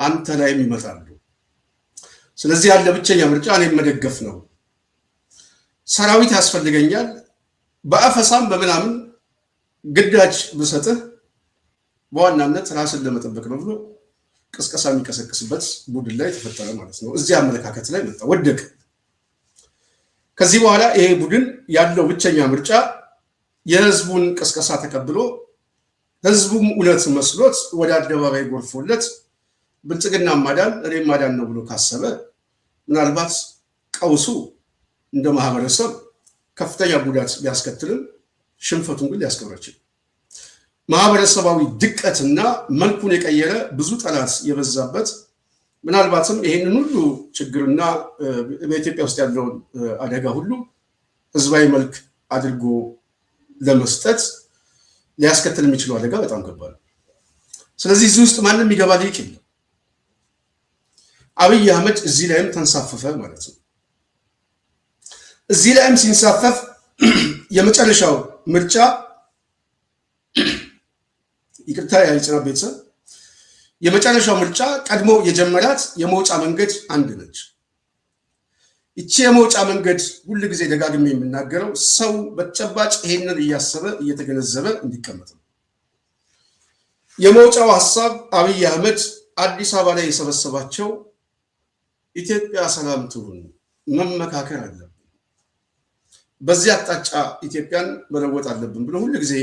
አንተ ላይም ይመጣሉ። ስለዚህ ያለ ብቸኛ ምርጫ እኔን መደገፍ ነው። ሰራዊት ያስፈልገኛል፣ በአፈሳም በምናምን ግዳጅ ብሰጥህ በዋናነት ራስን ለመጠበቅ ነው ብሎ ቅስቀሳ የሚቀሰቅስበት ቡድን ላይ ተፈጠረ ማለት ነው። እዚህ አመለካከት ላይ መጣ፣ ወደቀ። ከዚህ በኋላ ይሄ ቡድን ያለው ብቸኛ ምርጫ የህዝቡን ቅስቀሳ ተቀብሎ ህዝቡም እውነት መስሎት ወደ አደባባይ ጎርፎለት ብልጽግና ማዳን እኔም ማዳን ነው ብሎ ካሰበ ምናልባት ቀውሱ እንደ ማህበረሰብ ከፍተኛ ጉዳት ቢያስከትልም ሽንፈቱን ግን ሊያስቀረችል ማህበረሰባዊ ድቀትና መልኩን የቀየረ ብዙ ጠላት የበዛበት ምናልባትም ይሄንን ሁሉ ችግርና በኢትዮጵያ ውስጥ ያለውን አደጋ ሁሉ ህዝባዊ መልክ አድርጎ ለመስጠት ሊያስከትል የሚችለው አደጋ በጣም ከባድ ነው። ስለዚህ እዚህ ውስጥ ማንም ይገባ ሊቅ የለም። አብይ አህመድ እዚህ ላይም ተንሳፈፈ ማለት ነው። እዚህ ላይም ሲንሳፈፍ የመጨረሻው ምርጫ ይቅርታ ያይጽና ቤተሰብ የመጨረሻው ምርጫ ቀድሞ የጀመራት የመውጫ መንገድ አንድ ነች። እቺ የመውጫ መንገድ ሁሉ ጊዜ ደጋግሜ የምናገረው ሰው በተጨባጭ ይሄንን እያሰበ እየተገነዘበ እንዲቀመጥ ነው። የመውጫው ሐሳብ አብይ አህመድ አዲስ አበባ ላይ የሰበሰባቸው ኢትዮጵያ ሰላም ትሁን፣ መመካከር አለብን፣ በዚህ አቅጣጫ ኢትዮጵያን መለወጥ አለብን ብሎ ሁሉ ጊዜ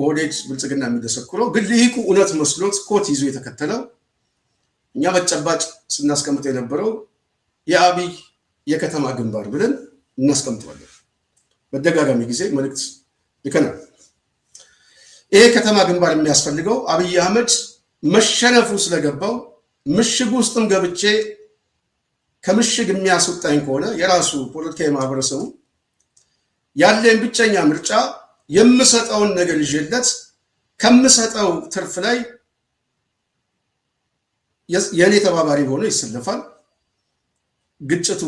ኦህዴድ ብልጽግና የሚደሰኩረው ግን ልሂቁ እውነት መስሎት ኮት ይዞ የተከተለው እኛ በተጨባጭ ስናስቀምጥ የነበረው የአብይ የከተማ ግንባር ብለን እናስቀምጠዋለን። በደጋጋሚ ጊዜ መልእክት ልከናል። ይሄ ከተማ ግንባር የሚያስፈልገው አብይ አህመድ መሸነፉ ስለገባው ምሽግ ውስጥም ገብቼ ከምሽግ የሚያስወጣኝ ከሆነ የራሱ ፖለቲካዊ ማህበረሰቡ ያለን ብቸኛ ምርጫ የምሰጠውን ነገር ይዤለት ከምሰጠው ትርፍ ላይ የኔ ተባባሪ ሆኖ ይሰለፋል፣ ግጭቱ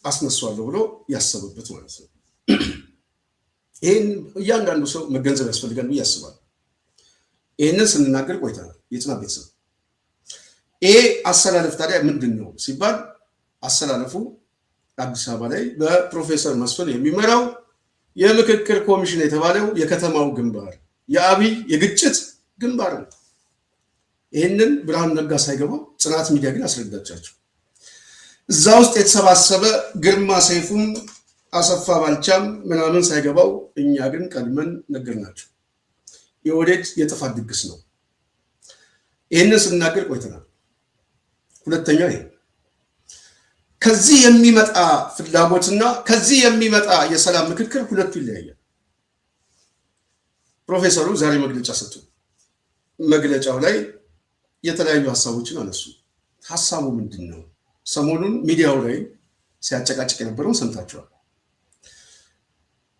አስነሷለሁ ብሎ ያሰበበት ማለት ነው። ይሄን እያንዳንዱ ሰው መገንዘብ ያስፈልጋል ብዬ አስባለሁ። ይሄንን ስንናገር ቆይተናል። የጽና ቤተሰብ ይሄ አሰላለፍ ታዲያ ምንድን ነው ሲባል አሰላለፉ አዲስ አበባ ላይ በፕሮፌሰር መስፍን የሚመራው የምክክር ኮሚሽን የተባለው የከተማው ግንባር የአብይ የግጭት ግንባር ነው። ይሄንን ብርሃኑ ነጋ ሳይገባው ጽናት ሚዲያ ግን አስረዳቻቸው። እዛ ውስጥ የተሰባሰበ ግርማ ሰይፉም አሰፋ ባልቻም ምናምን ሳይገባው እኛ ግን ቀድመን ነገርናቸው። የኦህዴድ የጥፋት ድግስ ነው። ይሄንን ስናገር ቆይተናል። ሁለተኛ ይሄ ከዚህ የሚመጣ ፍላጎትና ከዚህ የሚመጣ የሰላም ምክክር ሁለቱ ይለያያል። ፕሮፌሰሩ ዛሬ መግለጫ ሰጡ። መግለጫው ላይ የተለያዩ ሐሳቦችን አነሱ። ሐሳቡ ምንድነው? ሰሞኑን ሚዲያው ላይ ሲያጨቃጭቅ የነበረውን ሰምታችኋል።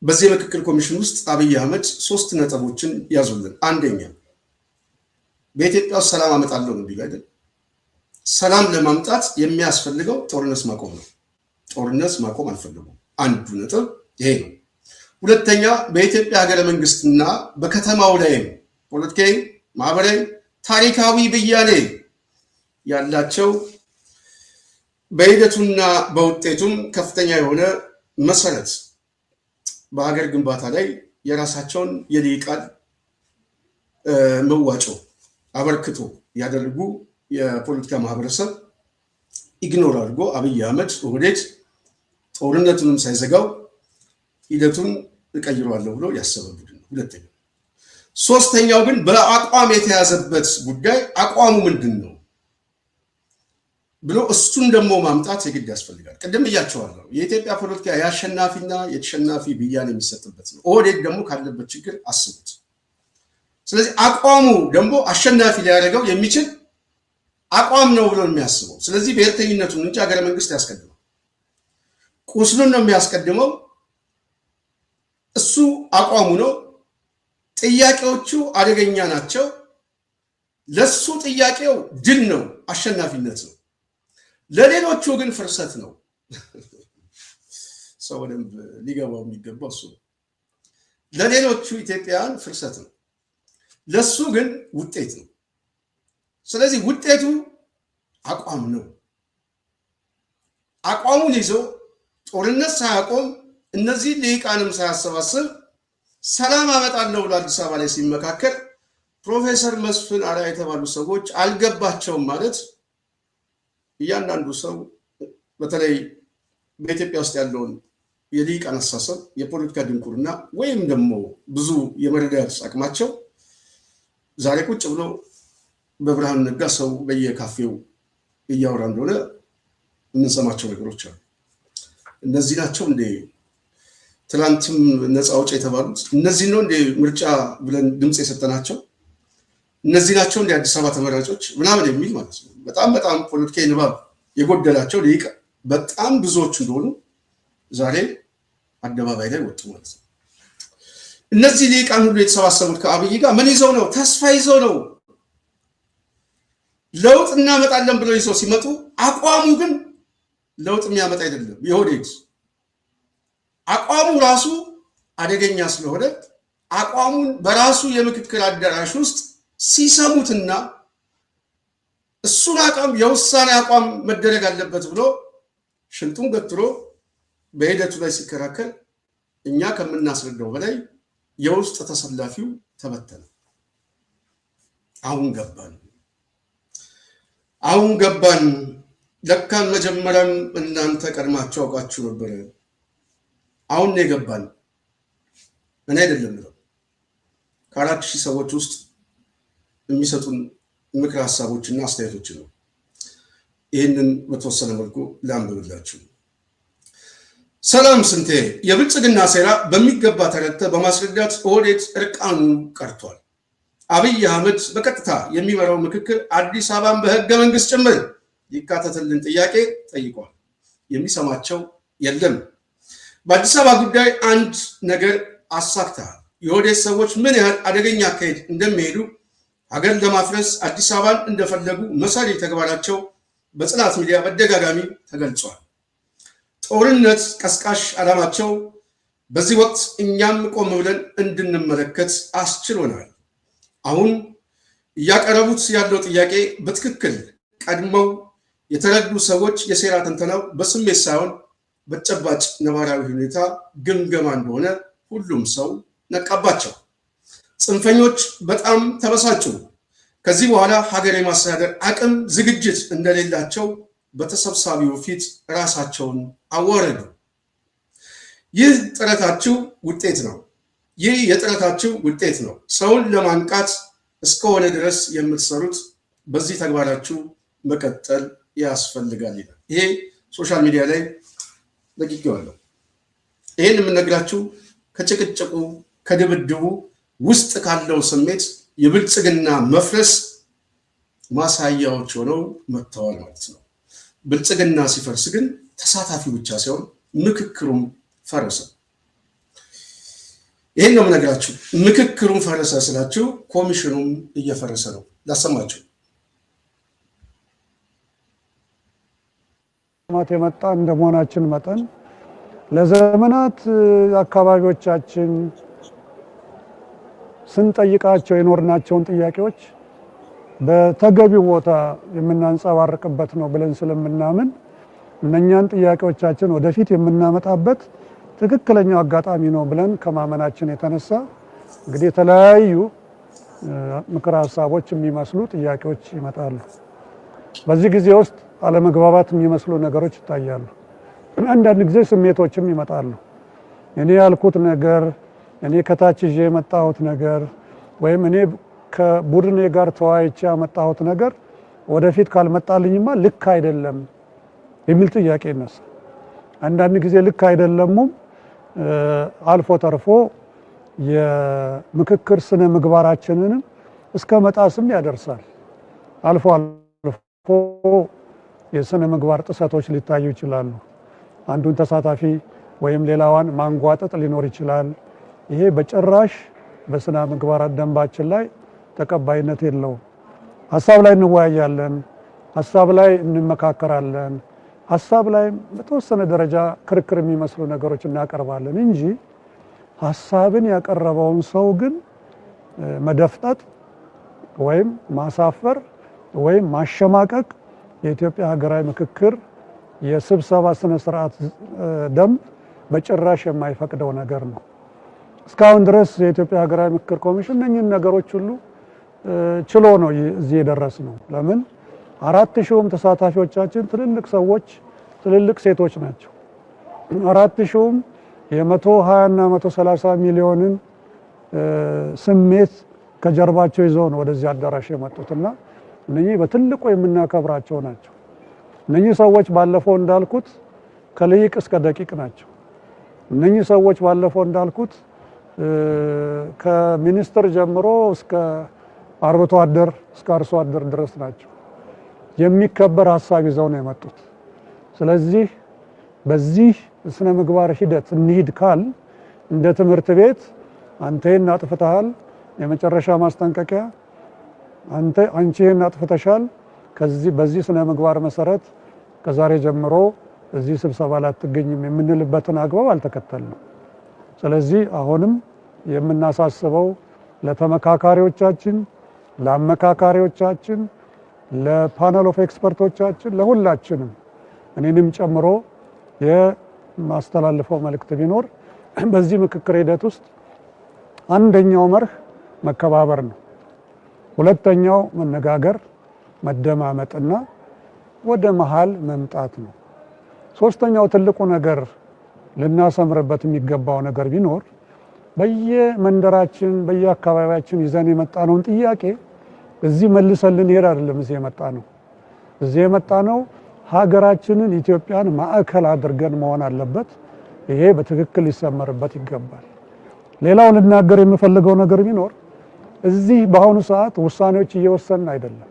በዚህ ምክክር ኮሚሽን ውስጥ አብይ አህመድ 3 ነጥቦችን ያዙልን። አንደኛ በኢትዮጵያ ውስጥ ሰላም አመጣለሁ ነው ቢል አይደል? ሰላም ለማምጣት የሚያስፈልገው ጦርነት ማቆም ነው። ጦርነት ማቆም አልፈልጉም። አንዱ ነጥብ ይሄ ነው። ሁለተኛ በኢትዮጵያ ሀገረ መንግስትና በከተማው ላይ ፖለቲካዊ፣ ማህበራዊ፣ ታሪካዊ ብያኔ ያላቸው በሂደቱና በውጤቱም ከፍተኛ የሆነ መሰረት በሀገር ግንባታ ላይ የራሳቸውን የልሂቃን መዋጮ አበርክቶ ያደርጉ የፖለቲካ ማህበረሰብ ኢግኖር አድርጎ አብይ አህመድ ኦህዴድ ጦርነቱንም ሳይዘጋው ሂደቱን እቀይረዋለሁ ብሎ ያሰበ ቡድን ነው። ሁለተኛ ሶስተኛው ግን በአቋም የተያዘበት ጉዳይ አቋሙ ምንድነው ብሎ እሱን ደግሞ ማምጣት የግድ ያስፈልጋል። ቅድም እያቸዋለሁ የኢትዮጵያ ፖለቲካ ያሸናፊና የተሸናፊ ብያን የሚሰጥበት ነው። ኦህዴድ ደግሞ ካለበት ችግር አስቡት። ስለዚህ አቋሙ ደግሞ አሸናፊ ሊያደርገው የሚችል አቋም ነው ብሎ የሚያስበው። ስለዚህ ብሔርተኝነቱን እንጂ ሀገረ መንግስት ያስቀድመው ቁስሉን ነው የሚያስቀድመው። እሱ አቋሙ ነው። ጥያቄዎቹ አደገኛ ናቸው። ለሱ ጥያቄው ድል ነው፣ አሸናፊነት ነው። ለሌሎቹ ግን ፍርሰት ነው። ሰው በደንብ ሊገባው የሚገባው እሱ ነው። ለሌሎቹ ኢትዮጵያውያን ፍርሰት ነው፣ ለሱ ግን ውጤት ነው። ስለዚህ ውጤቱ አቋም ነው። አቋሙን ይዞ ጦርነት ሳያቆም እነዚህ ልሂቃንም ሳያሰባስብ ሰላም አመጣለሁ ብሎ አዲስ አበባ ላይ ሲመካከል ፕሮፌሰር መስፍን አርአያ የተባሉ ሰዎች አልገባቸውም ማለት እያንዳንዱ ሰው በተለይ በኢትዮጵያ ውስጥ ያለውን የልሂቃን አስተሳሰብ የፖለቲካ ድንቁርና ወይም ደግሞ ብዙ የመረዳት አቅማቸው ዛሬ ቁጭ ብሎ በብርሃኑ ነጋ ሰው በየካፌው እያወራ እንደሆነ የምንሰማቸው ነገሮች አሉ። እነዚህ ናቸው እንደ ትላንትም ነፃ አውጪ የተባሉት እነዚህ ነው እንደ ምርጫ ብለን ድምጽ የሰጠናቸው እነዚህ ናቸው እንደ አዲስ አበባ ተመራጮች ምናምን የሚል ማለት ነው። በጣም ፖለቲካዊ ንባብ የጎደላቸው ልሂቅ በጣም ብዙዎች እንደሆኑ ዛሬ አደባባይ ላይ ወጡ ማለት ነው። እነዚህ ልሂቃን ሁሉ የተሰባሰቡት ከአብይ ጋር ምን ይዘው ነው? ተስፋ ይዘው ነው። ለውጥ እናመጣለን ብለው ይዘው ሲመጡ አቋሙ ግን ለውጥ የሚያመጣ አይደለም። የኦህዴድ አቋሙ ራሱ አደገኛ ስለሆነ አቋሙን በራሱ የምክክር አዳራሽ ውስጥ ሲሰሙትና እሱን አቋም የውሳኔ አቋም መደረግ አለበት ብሎ ሽንጡን ገትሮ በሂደቱ ላይ ሲከራከር እኛ ከምናስረዳው በላይ የውስጥ ተሰላፊው ተበተነ። አሁን ገባን። ለካን መጀመሪያም እናንተ ቀድማችሁ አውቃችሁ ነበር። አሁን ነው የገባን። እኔ አይደለም ነው ከ4000 ሰዎች ውስጥ የሚሰጡን ምክር ሀሳቦችና አስተያየቶች ነው። ይህንን በተወሰነ መልኩ ላንብብላችሁ። ሰላም ስንቴ የብልጽግና ሴራ በሚገባ ተረድተ በማስረዳት ኦህዴድ እርቃኑ ቀርቷል። አብይ አህመድ በቀጥታ የሚመራው ምክክር አዲስ አበባን በህገ መንግስት ጭምር ይካተትልን ጥያቄ ጠይቋል። የሚሰማቸው የለም። በአዲስ አበባ ጉዳይ አንድ ነገር አሳክተሃል። የኦህዴድ ሰዎች ምን ያህል አደገኛ አካሄድ እንደሚሄዱ ሀገር ለማፍረስ አዲስ አበባን እንደፈለጉ መሰሪ ተግባራቸው በጽናት ሚዲያ በተደጋጋሚ ተገልጿል። ጦርነት ቀስቃሽ ዓላማቸው በዚህ ወቅት እኛም ቆም ብለን እንድንመለከት አስችሎናል። አሁን እያቀረቡት ያለው ጥያቄ በትክክል ቀድመው የተረዱ ሰዎች የሴራ ትንተናው በስሜት ሳይሆን በተጨባጭ ነባራዊ ሁኔታ ግምገማ እንደሆነ ሁሉም ሰው ነቃባቸው። ጽንፈኞች በጣም ተበሳጩ። ከዚህ በኋላ ሀገር የማስተዳደር አቅም ዝግጅት እንደሌላቸው በተሰብሳቢው ፊት ራሳቸውን አዋረዱ። ይህ የጥረታችሁ ውጤት ነው። ሰውን ለማንቃት እስከሆነ ድረስ የምትሰሩት በዚህ ተግባራችሁ መቀጠል ያስፈልጋል ይላል። ይሄ ሶሻል ሚዲያ ላይ ለቅቄዋለሁ። ይሄን የምነግራችሁ ከጭቅጭቁ ከድብድቡ ውስጥ ካለው ስሜት የብልጽግና መፍረስ ማሳያዎች ሆነው መጥተዋል ማለት ነው። ብልጽግና ሲፈርስ ግን ተሳታፊ ብቻ ሳይሆን ምክክሩም ፈረሰ። ይሄን ነው የምነግራችሁ። ምክክሩም ፈረሰ ስላችሁ ኮሚሽኑም እየፈረሰ ነው። ላሰማችሁ። የመጣ እንደመሆናችን መጠን ለዘመናት አካባቢዎቻችን ስንጠይቃቸው የኖርናቸውን ጥያቄዎች በተገቢው ቦታ የምናንጸባርቅበት ነው ብለን ስለምናምን እነኛን ጥያቄዎቻችን ወደፊት የምናመጣበት ትክክለኛው አጋጣሚ ነው ብለን ከማመናችን የተነሳ እንግዲህ የተለያዩ ምክር ሀሳቦች የሚመስሉ ጥያቄዎች ይመጣሉ። በዚህ ጊዜ ውስጥ አለመግባባት የሚመስሉ ነገሮች ይታያሉ። አንዳንድ ጊዜ ስሜቶችም ይመጣሉ። እኔ ያልኩት ነገር፣ እኔ ከታች ይዤ የመጣሁት ነገር፣ ወይም እኔ ከቡድኔ ጋር ተወያይቼ ያመጣሁት ነገር ወደፊት ካልመጣልኝማ ልክ አይደለም የሚል ጥያቄ ይነሳል። አንዳንድ ጊዜ ልክ አይደለሙም አልፎ ተርፎ የምክክር ስነ ምግባራችንንም እስከ መጣስም ያደርሳል። አልፎ አልፎ የስነ ምግባር ጥሰቶች ሊታዩ ይችላሉ። አንዱን ተሳታፊ ወይም ሌላዋን ማንጓጠጥ ሊኖር ይችላል። ይሄ በጭራሽ በስነ ምግባር ደንባችን ላይ ተቀባይነት የለውም። ሀሳብ ላይ እንወያያለን፣ ሀሳብ ላይ እንመካከራለን፣ ሀሳብ ላይ በተወሰነ ደረጃ ክርክር የሚመስሉ ነገሮች እናቀርባለን እንጂ ሀሳብን ያቀረበውን ሰው ግን መደፍጠጥ ወይም ማሳፈር ወይም ማሸማቀቅ የኢትዮጵያ ሀገራዊ ምክክር የስብሰባ ስነ ስርዓት ደንብ በጭራሽ የማይፈቅደው ነገር ነው። እስካሁን ድረስ የኢትዮጵያ ሀገራዊ ምክክር ኮሚሽን እነኚህን ነገሮች ሁሉ ችሎ ነው እዚህ የደረስ ነው። ለምን 4000ም ተሳታፊዎቻችን ትልልቅ ሰዎች፣ ትልልቅ ሴቶች ናቸው። 4000ም የ120 እና 130 ሚሊዮንን ስሜት ከጀርባቸው ይዘው ነው ወደዚህ አዳራሽ የመጡትና እነኚህ በትልቁ የምናከብራቸው ናቸው። እነኚህ ሰዎች ባለፈው እንዳልኩት ከልሂቅ እስከ ደቂቅ ናቸው። እነኚህ ሰዎች ባለፈው እንዳልኩት ከሚኒስትር ጀምሮ እስከ አርብቶ አደር እስከ አርሶ አደር ድረስ ናቸው። የሚከበር ሀሳብ ይዘው ነው የመጡት። ስለዚህ በዚህ ስነ ምግባር ሂደት እንሂድ ካል እንደ ትምህርት ቤት አንተ ይሄን አጥፍተሃል፣ የመጨረሻ ማስጠንቀቂያ፣ አንቺ ይሄን አጥፍተሻል፣ በዚህ ስነ ምግባር መሰረት ከዛሬ ጀምሮ እዚህ ስብሰባ ላይ አትገኝም የምንልበትን አግባብ አልተከተልንም። ስለዚህ አሁንም የምናሳስበው ለተመካካሪዎቻችን፣ ለአመካካሪዎቻችን፣ ለፓነል ኦፍ ኤክስፐርቶቻችን፣ ለሁላችንም እኔንም ጨምሮ የማስተላልፈው መልእክት ቢኖር በዚህ ምክክር ሂደት ውስጥ አንደኛው መርህ መከባበር ነው። ሁለተኛው መነጋገር፣ መደማመጥና ወደ መሃል መምጣት ነው። ሶስተኛው ትልቁ ነገር ልናሰምርበት የሚገባው ነገር ቢኖር በየመንደራችን በየአካባቢያችን ይዘን የመጣነውን ጥያቄ እዚህ መልሰልን ሄድ አይደለም እዚህ የመጣ ነው። እዚህ የመጣ ነው ሀገራችንን ኢትዮጵያን ማዕከል አድርገን መሆን አለበት። ይሄ በትክክል ሊሰመርበት ይገባል። ሌላው ልናገር የምፈልገው ነገር ቢኖር እዚህ በአሁኑ ሰዓት ውሳኔዎች እየወሰንን አይደለም።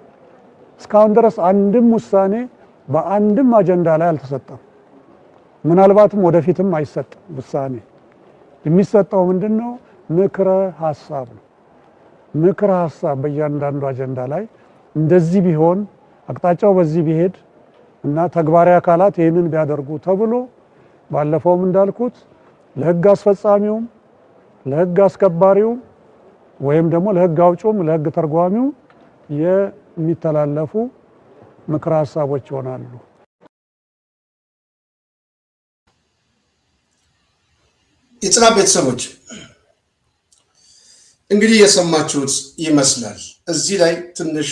እስካሁን ድረስ አንድም ውሳኔ በአንድም አጀንዳ ላይ አልተሰጠም። ምናልባትም ወደፊትም አይሰጥም። ውሳኔ የሚሰጠው ምንድነው? ምክረ ሀሳብ ነው። ምክረ ሀሳብ በእያንዳንዱ አጀንዳ ላይ እንደዚህ ቢሆን አቅጣጫው በዚህ ቢሄድ እና ተግባራዊ አካላት ይህንን ቢያደርጉ ተብሎ ባለፈውም እንዳልኩት ለህግ አስፈጻሚውም ለህግ አስከባሪውም ወይም ደግሞ ለህግ አውጪውም ለህግ ተርጓሚው የሚተላለፉ ምክረ ሀሳቦች ይሆናሉ። የጽናት ቤተሰቦች እንግዲህ የሰማችሁት ይመስላል። እዚህ ላይ ትንሽ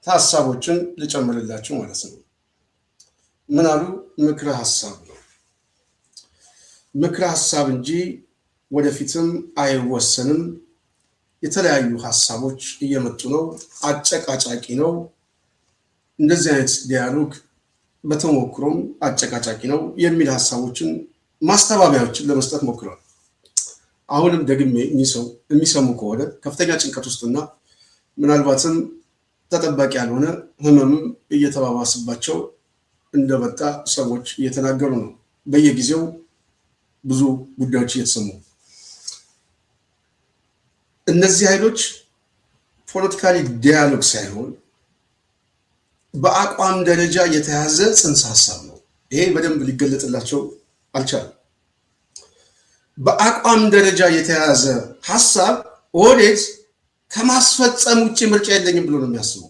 ሀሳቦችን ልጨምርላችሁ ማለት ነው። ምን አሉ? ምክረ ሀሳብ ነው። ምክረ ሀሳብ እንጂ ወደፊትም አይወሰንም። የተለያዩ ሀሳቦች እየመጡ ነው። አጨቃጫቂ ነው። እንደዚህ አይነት ዲያሎግ በተሞክሮም አጨቃጫቂ ነው የሚል ሀሳቦችን ማስተባበያዎችን ለመስጠት ሞክረዋል። አሁንም ደግሜ የሚሰሙ ከሆነ ከፍተኛ ጭንቀት ውስጥና ምናልባትም ተጠባቂ ያልሆነ ህመምም እየተባባሰባቸው እንደመጣ ሰዎች እየተናገሩ ነው። በየጊዜው ብዙ ጉዳዮች እየተሰሙ እነዚህ ኃይሎች ፖለቲካሊ ዲያሎግ ሳይሆን በአቋም ደረጃ የተያዘ ጽንሰ ሀሳብ ነው። ይሄ በደንብ ሊገለጥላቸው አልቻለም። በአቋም ደረጃ የተያዘ ሀሳብ ኦህዴድ ከማስፈጸም ውጪ ምርጫ የለኝም ብሎ ነው የሚያስበው።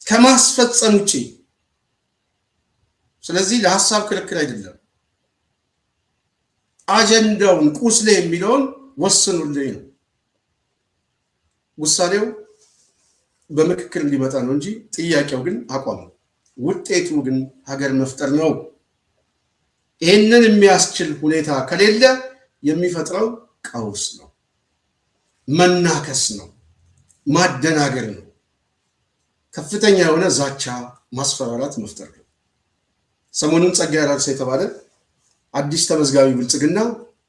ከማስፈጸም ውጪ። ስለዚህ ለሀሳብ ክርክር አይደለም። አጀንዳውን ቁስሌ የሚለውን ወስኑልኝ ነው። ውሳኔው በምክክር እንዲመጣ ነው እንጂ ጥያቄው ግን አቋም ነው። ውጤቱ ግን ሀገር መፍጠር ነው። ይህንን የሚያስችል ሁኔታ ከሌለ የሚፈጥረው ቀውስ ነው። መናከስ ነው፣ ማደናገር ነው፣ ከፍተኛ የሆነ ዛቻ፣ ማስፈራራት መፍጠር ነው። ሰሞኑን ጸጋዬ አራርሳ የተባለ አዲስ ተመዝጋቢ ብልጽግና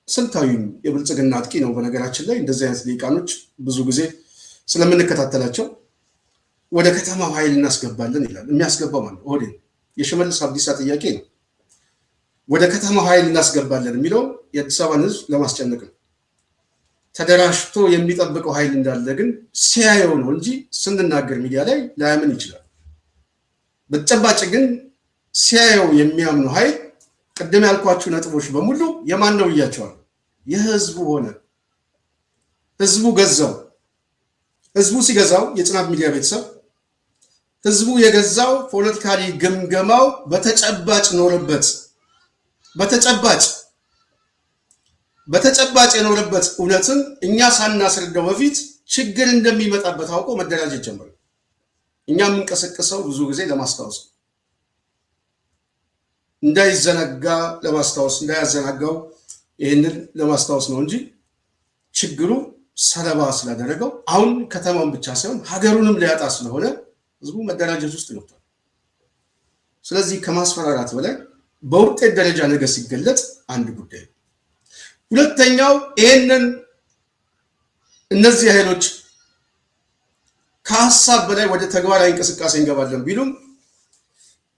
ስልታዊ የብልጽግና አጥቂ ነው። በነገራችን ላይ እንደዚህ አይነት ሊቃኖች ብዙ ጊዜ ስለምንከታተላቸው ወደ ከተማው ኃይል እናስገባለን ይላል። የሚያስገባው ማለት ኦህዴድ የሽመልስ አብዲሳ ጥያቄ ነው። ወደ ከተማው ኃይል እናስገባለን የሚለው የአዲስ አበባን ሕዝብ ለማስጨነቅ ነው። ተደራጅቶ የሚጠብቀው ኃይል እንዳለ ግን ሲያየው ነው እንጂ ስንናገር ሚዲያ ላይ ላያምን ይችላል። በተጨባጭ ግን ሲያየው የሚያምነው ኃይል ቅድም ያልኳችሁ ነጥቦች በሙሉ የማን ነው ብያቸዋለሁ። የህዝቡ ሆነ። ህዝቡ ገዛው። ህዝቡ ሲገዛው የጽናት ሚዲያ ቤተሰብ ህዝቡ የገዛው ፖለቲካሊ ግምገማው በተጨባጭ ኖረበት። በተጨባጭ የኖረበት እውነትን እኛ ሳናስረዳው በፊት ችግር እንደሚመጣበት አውቆ መደራጀት ጀመረ። እኛ የምንቀሰቅሰው ብዙ ጊዜ ለማስታወስ እንዳይዘነጋ ለማስታወስ እንዳያዘናጋው ይህንን ለማስታወስ ነው እንጂ ችግሩ ሰለባ ስላደረገው አሁን ከተማውን ብቻ ሳይሆን ሀገሩንም ሊያጣ ስለሆነ ህዝቡ መደራጀት ውስጥ ገብቷል። ስለዚህ ከማስፈራራት በላይ በውጤት ደረጃ ነገር ሲገለጥ አንድ ጉዳይ ነው። ሁለተኛው ይህንን እነዚህ ኃይሎች ከሀሳብ በላይ ወደ ተግባራዊ እንቅስቃሴ እንገባለን ቢሉም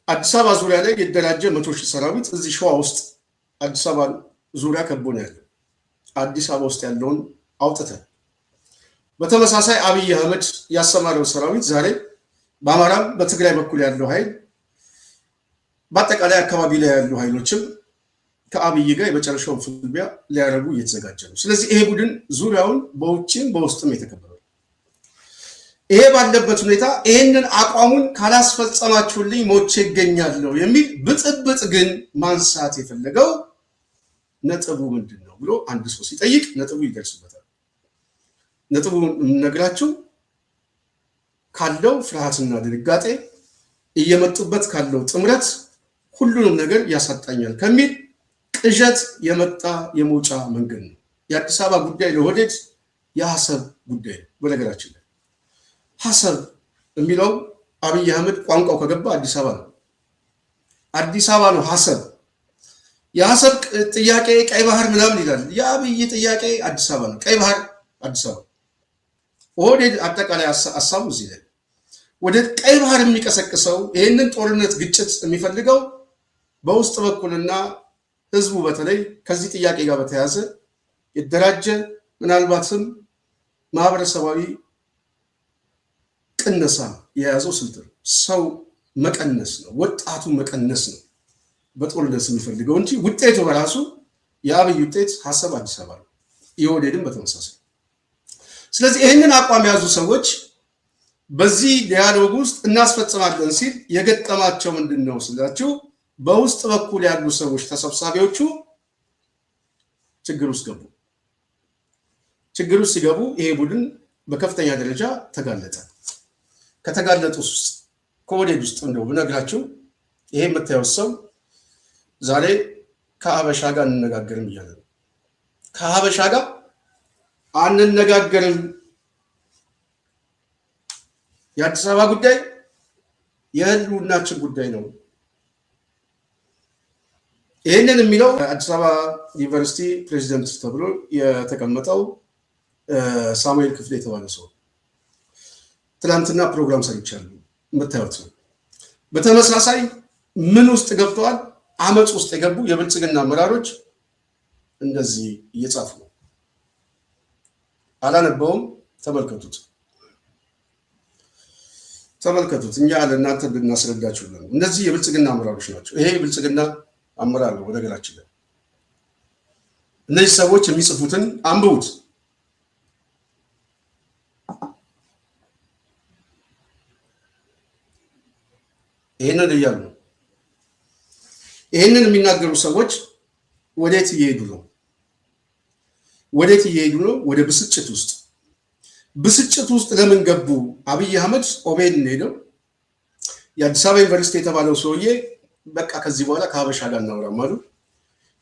አዲስ አበባ ዙሪያ ላይ የደራጀ 100,000 ሰራዊት እዚህ ሸዋ ውስጥ አዲስ አበባ ዙሪያ ከቦ ነው ያለው። አዲስ አበባ ውስጥ ያለውን አውጥተን በተመሳሳይ አብይ አህመድ ያሰማረው ሰራዊት ዛሬ በአማራም በትግራይ በኩል ያለው ኃይል በአጠቃላይ አካባቢ ላይ ያሉ ኃይሎችም ከአብይ ጋር የመጨረሻውን ፍልሚያ ሊያደርጉ እየተዘጋጀ ነው። ስለዚህ ይሄ ቡድን ዙሪያውን በውጭም በውስጥም የተከበረ ይሄ ባለበት ሁኔታ ይህንን አቋሙን ካላስፈጸማችሁልኝ ሞቼ ይገኛለሁ የሚል ብጥብጥ ግን ማንሳት የፈለገው ነጥቡ ምንድን ነው ብሎ አንድ ሰው ሲጠይቅ ነጥቡ ይደርስበታል። ነጥቡ የምነግራችሁ ካለው ፍርሃትና ድንጋጤ እየመጡበት ካለው ጥምረት ሁሉንም ነገር ያሳጣኛል ከሚል ቅዠት የመጣ የመውጫ መንገድ ነው። የአዲስ አበባ ጉዳይ ለኦህዴድ የሐሰብ ጉዳይ ነው። በነገራችን ላይ ሐሰብ የሚለው አብይ አህመድ ቋንቋው ከገባ አዲስ አበባ ነው። አዲስ አበባ ነው ሐሰብ። የሐሰብ ጥያቄ ቀይ ባህር ምናምን ይላል። የአብይ ጥያቄ አዲስ አበባ ነው። ቀይ ባህር አዲስ አበባ። ኦህዴድ አጠቃላይ ሐሳቡ እዚህ ላይ ወደ ቀይ ባህር የሚቀሰቅሰው ይህንን ጦርነት ግጭት የሚፈልገው በውስጥ በኩልና ህዝቡ በተለይ ከዚህ ጥያቄ ጋር በተያያዘ የደራጀ ምናልባትም ማህበረሰባዊ ቅነሳ የያዘው ስልት ነው። ሰው መቀነስ ነው፣ ወጣቱ መቀነስ ነው በጦርነት የሚፈልገው እንጂ ውጤቱ በራሱ የአብይ ውጤት ሐሰብ አዲስ አበባ ነው። የኦህዴድም በተመሳሳይ። ስለዚህ ይህንን አቋም የያዙ ሰዎች በዚህ ዲያሎግ ውስጥ እናስፈጽማለን ሲል የገጠማቸው ምንድን ነው ስላችሁ በውስጥ በኩል ያሉ ሰዎች ተሰብሳቢዎቹ ችግር ውስጥ ገቡ። ችግር ውስጥ ሲገቡ ይሄ ቡድን በከፍተኛ ደረጃ ተጋለጠ። ከተጋለጡ ውስጥ ከኦህዴድ ውስጥ እንደው ብነግራችሁ ይሄ የምታየው ሰው ዛሬ ከሀበሻ ጋር አንነጋገርም እያለ ነው። ከሀበሻ ጋር አንነጋገርም፣ የአዲስ አበባ ጉዳይ የህልውናችን ጉዳይ ነው። ይህንን የሚለው አዲስ አበባ ዩኒቨርሲቲ ፕሬዚደንት ተብሎ የተቀመጠው ሳሙኤል ክፍሌ የተባለ ሰው ትላንትና ፕሮግራም ሰርቻለሁ የምታዩት ነው። በተመሳሳይ ምን ውስጥ ገብተዋል? አመፅ ውስጥ የገቡ የብልጽግና አመራሮች እንደዚህ እየጻፉ ነው። አላነበውም፣ ተመልከቱት። እኛ ለእናንተ ልናስረዳችሁ ነው። እነዚህ የብልጽግና አመራሮች ናቸው። ይሄ የብልጽግና አመራር ነው። በነገራችን ላይ እነዚህ ሰዎች የሚጽፉትን አንብቡት። ይህንን እያሉ ነው። ይህንን የሚናገሩ ሰዎች ወዴት እየሄዱ ነው? ወደ ብስጭት ውስጥ ለምን ገቡ? አብይ አህመድ ኦቤድን ሄደው የአዲስ አበባ ዩኒቨርሲቲ የተባለው ሰውዬ በቃ ከዚህ በኋላ ከሀበሻ ጋር እናወራም አሉ።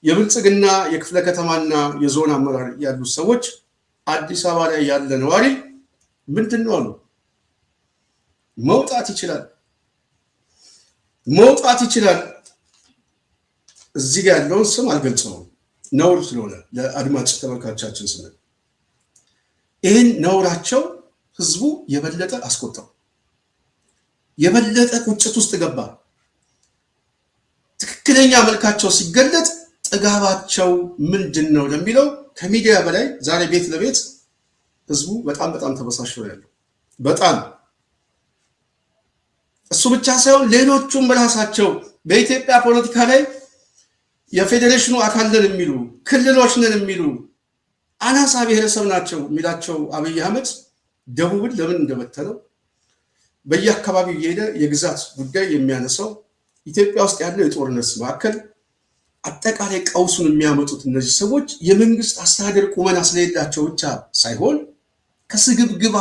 የብልጽግና የክፍለ ከተማና የዞን አመራር ያሉት ሰዎች አዲስ አበባ ላይ ያለ ነዋሪ ምንድነው አሉ መውጣት ይችላል። እዚህ ጋር ያለውን ስም አልገልጸውም ነውር ስለሆነ ለአድማጭ ተመልካቾቻችን ስለ ይህን ነውራቸው ህዝቡ የበለጠ አስቆጣው፣ የበለጠ ቁጭት ውስጥ ገባ። ትክክለኛ መልካቸው ሲገለጥ ጥጋባቸው ምንድነው ለሚለው ከሚዲያ በላይ ዛሬ ቤት ለቤት ህዝቡ በጣም ተበሳሽቶ ያለው በጣም እሱ ብቻ ሳይሆን ሌሎቹም በራሳቸው በኢትዮጵያ ፖለቲካ ላይ የፌዴሬሽኑ አካል ነን የሚሉ ክልሎች ነን የሚሉ አናሳ ብሔረሰብ ናቸው የሚላቸው አብይ አህመድ ደቡብን ለምን እንደበተነው በየአካባቢው እየሄደ የግዛት ጉዳይ የሚያነሳው ኢትዮጵያ ውስጥ ያለው የጦርነት ማዕከል አጠቃላይ ቀውሱን የሚያመጡት እነዚህ ሰዎች የመንግስት አስተዳደር ቁመና ስለሌላቸው ብቻ ሳይሆን ከስግብግብ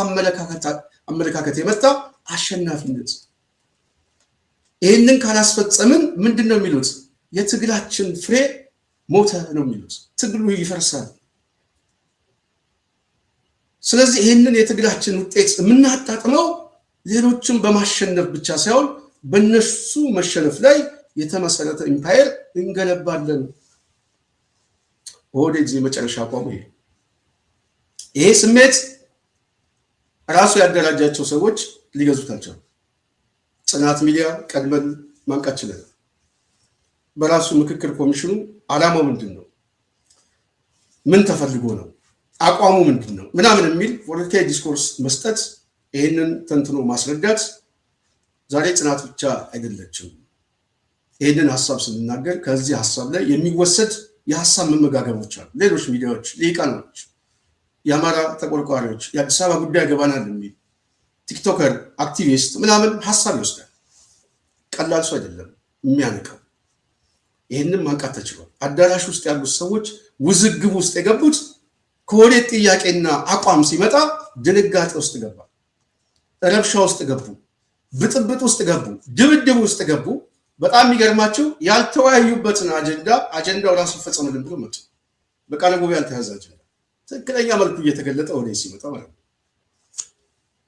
አመለካከት የመጣ አሸናፊነት። ይህንን ካላስፈጸምን ምንድነው የሚሉት? የትግላችን ፍሬ ሞተ ነው የሚሉት። ትግሉ ይፈርሳል። ስለዚህ ይህንን የትግላችን ውጤት የምናጣጥመው ሌሎችን በማሸነፍ ብቻ ሳይሆን በእነሱ መሸነፍ ላይ የተመሰረተ ኢምፓየር እንገነባለን። ኦህዴድ የመጨረሻ አቋሙ ይሄ ስሜት ራሱ ያደራጃቸው ሰዎች ሊገዙታቸው ጽናት ሚዲያ ቀድመን ማንቃት ችለናል። በራሱ ምክክር ኮሚሽኑ ዓላማው ምንድነው? ምን ተፈልጎ ነው? አቋሙ ምንድነው? ምናምን የሚል ፖለቲካዊ ዲስኮርስ መስጠት፣ ይህንን ተንትኖ ማስረዳት ዛሬ ጽናት ብቻ አይደለችም። ይህንን ሀሳብ ስንናገር ከዚህ ሀሳብ ላይ የሚወሰድ የሀሳብ መመጋገቦች አሉ። ሌሎች ሚዲያዎች፣ ሊቃኖች፣ የአማራ ተቆርቋሪዎች፣ የአዲስ አበባ ጉዳይ ገባናል የሚል ቲክቶከር አክቲቪስት ምናምን ሀሳብ ይወስዳል። ቀላል ሰው አይደለም የሚያነቀው። ይህንን ማንቃት ተችሏል። አዳራሽ ውስጥ ያሉት ሰዎች ውዝግብ ውስጥ የገቡት ከወዴት ጥያቄና አቋም ሲመጣ ድንጋጤ ውስጥ ገባ፣ ረብሻ ውስጥ ገቡ፣ ብጥብጥ ውስጥ ገቡ፣ ድብድብ ውስጥ ገቡ። በጣም የሚገርማቸው ያልተወያዩበትን አጀንዳው ራሱ ይፈጸምልን ብሎ መጡ። በቃለ ጉባኤ ያልተያዘ አጀንዳ ትክክለኛ መልኩ እየተገለጠ ወደ ሲመጣ ማለት ነው።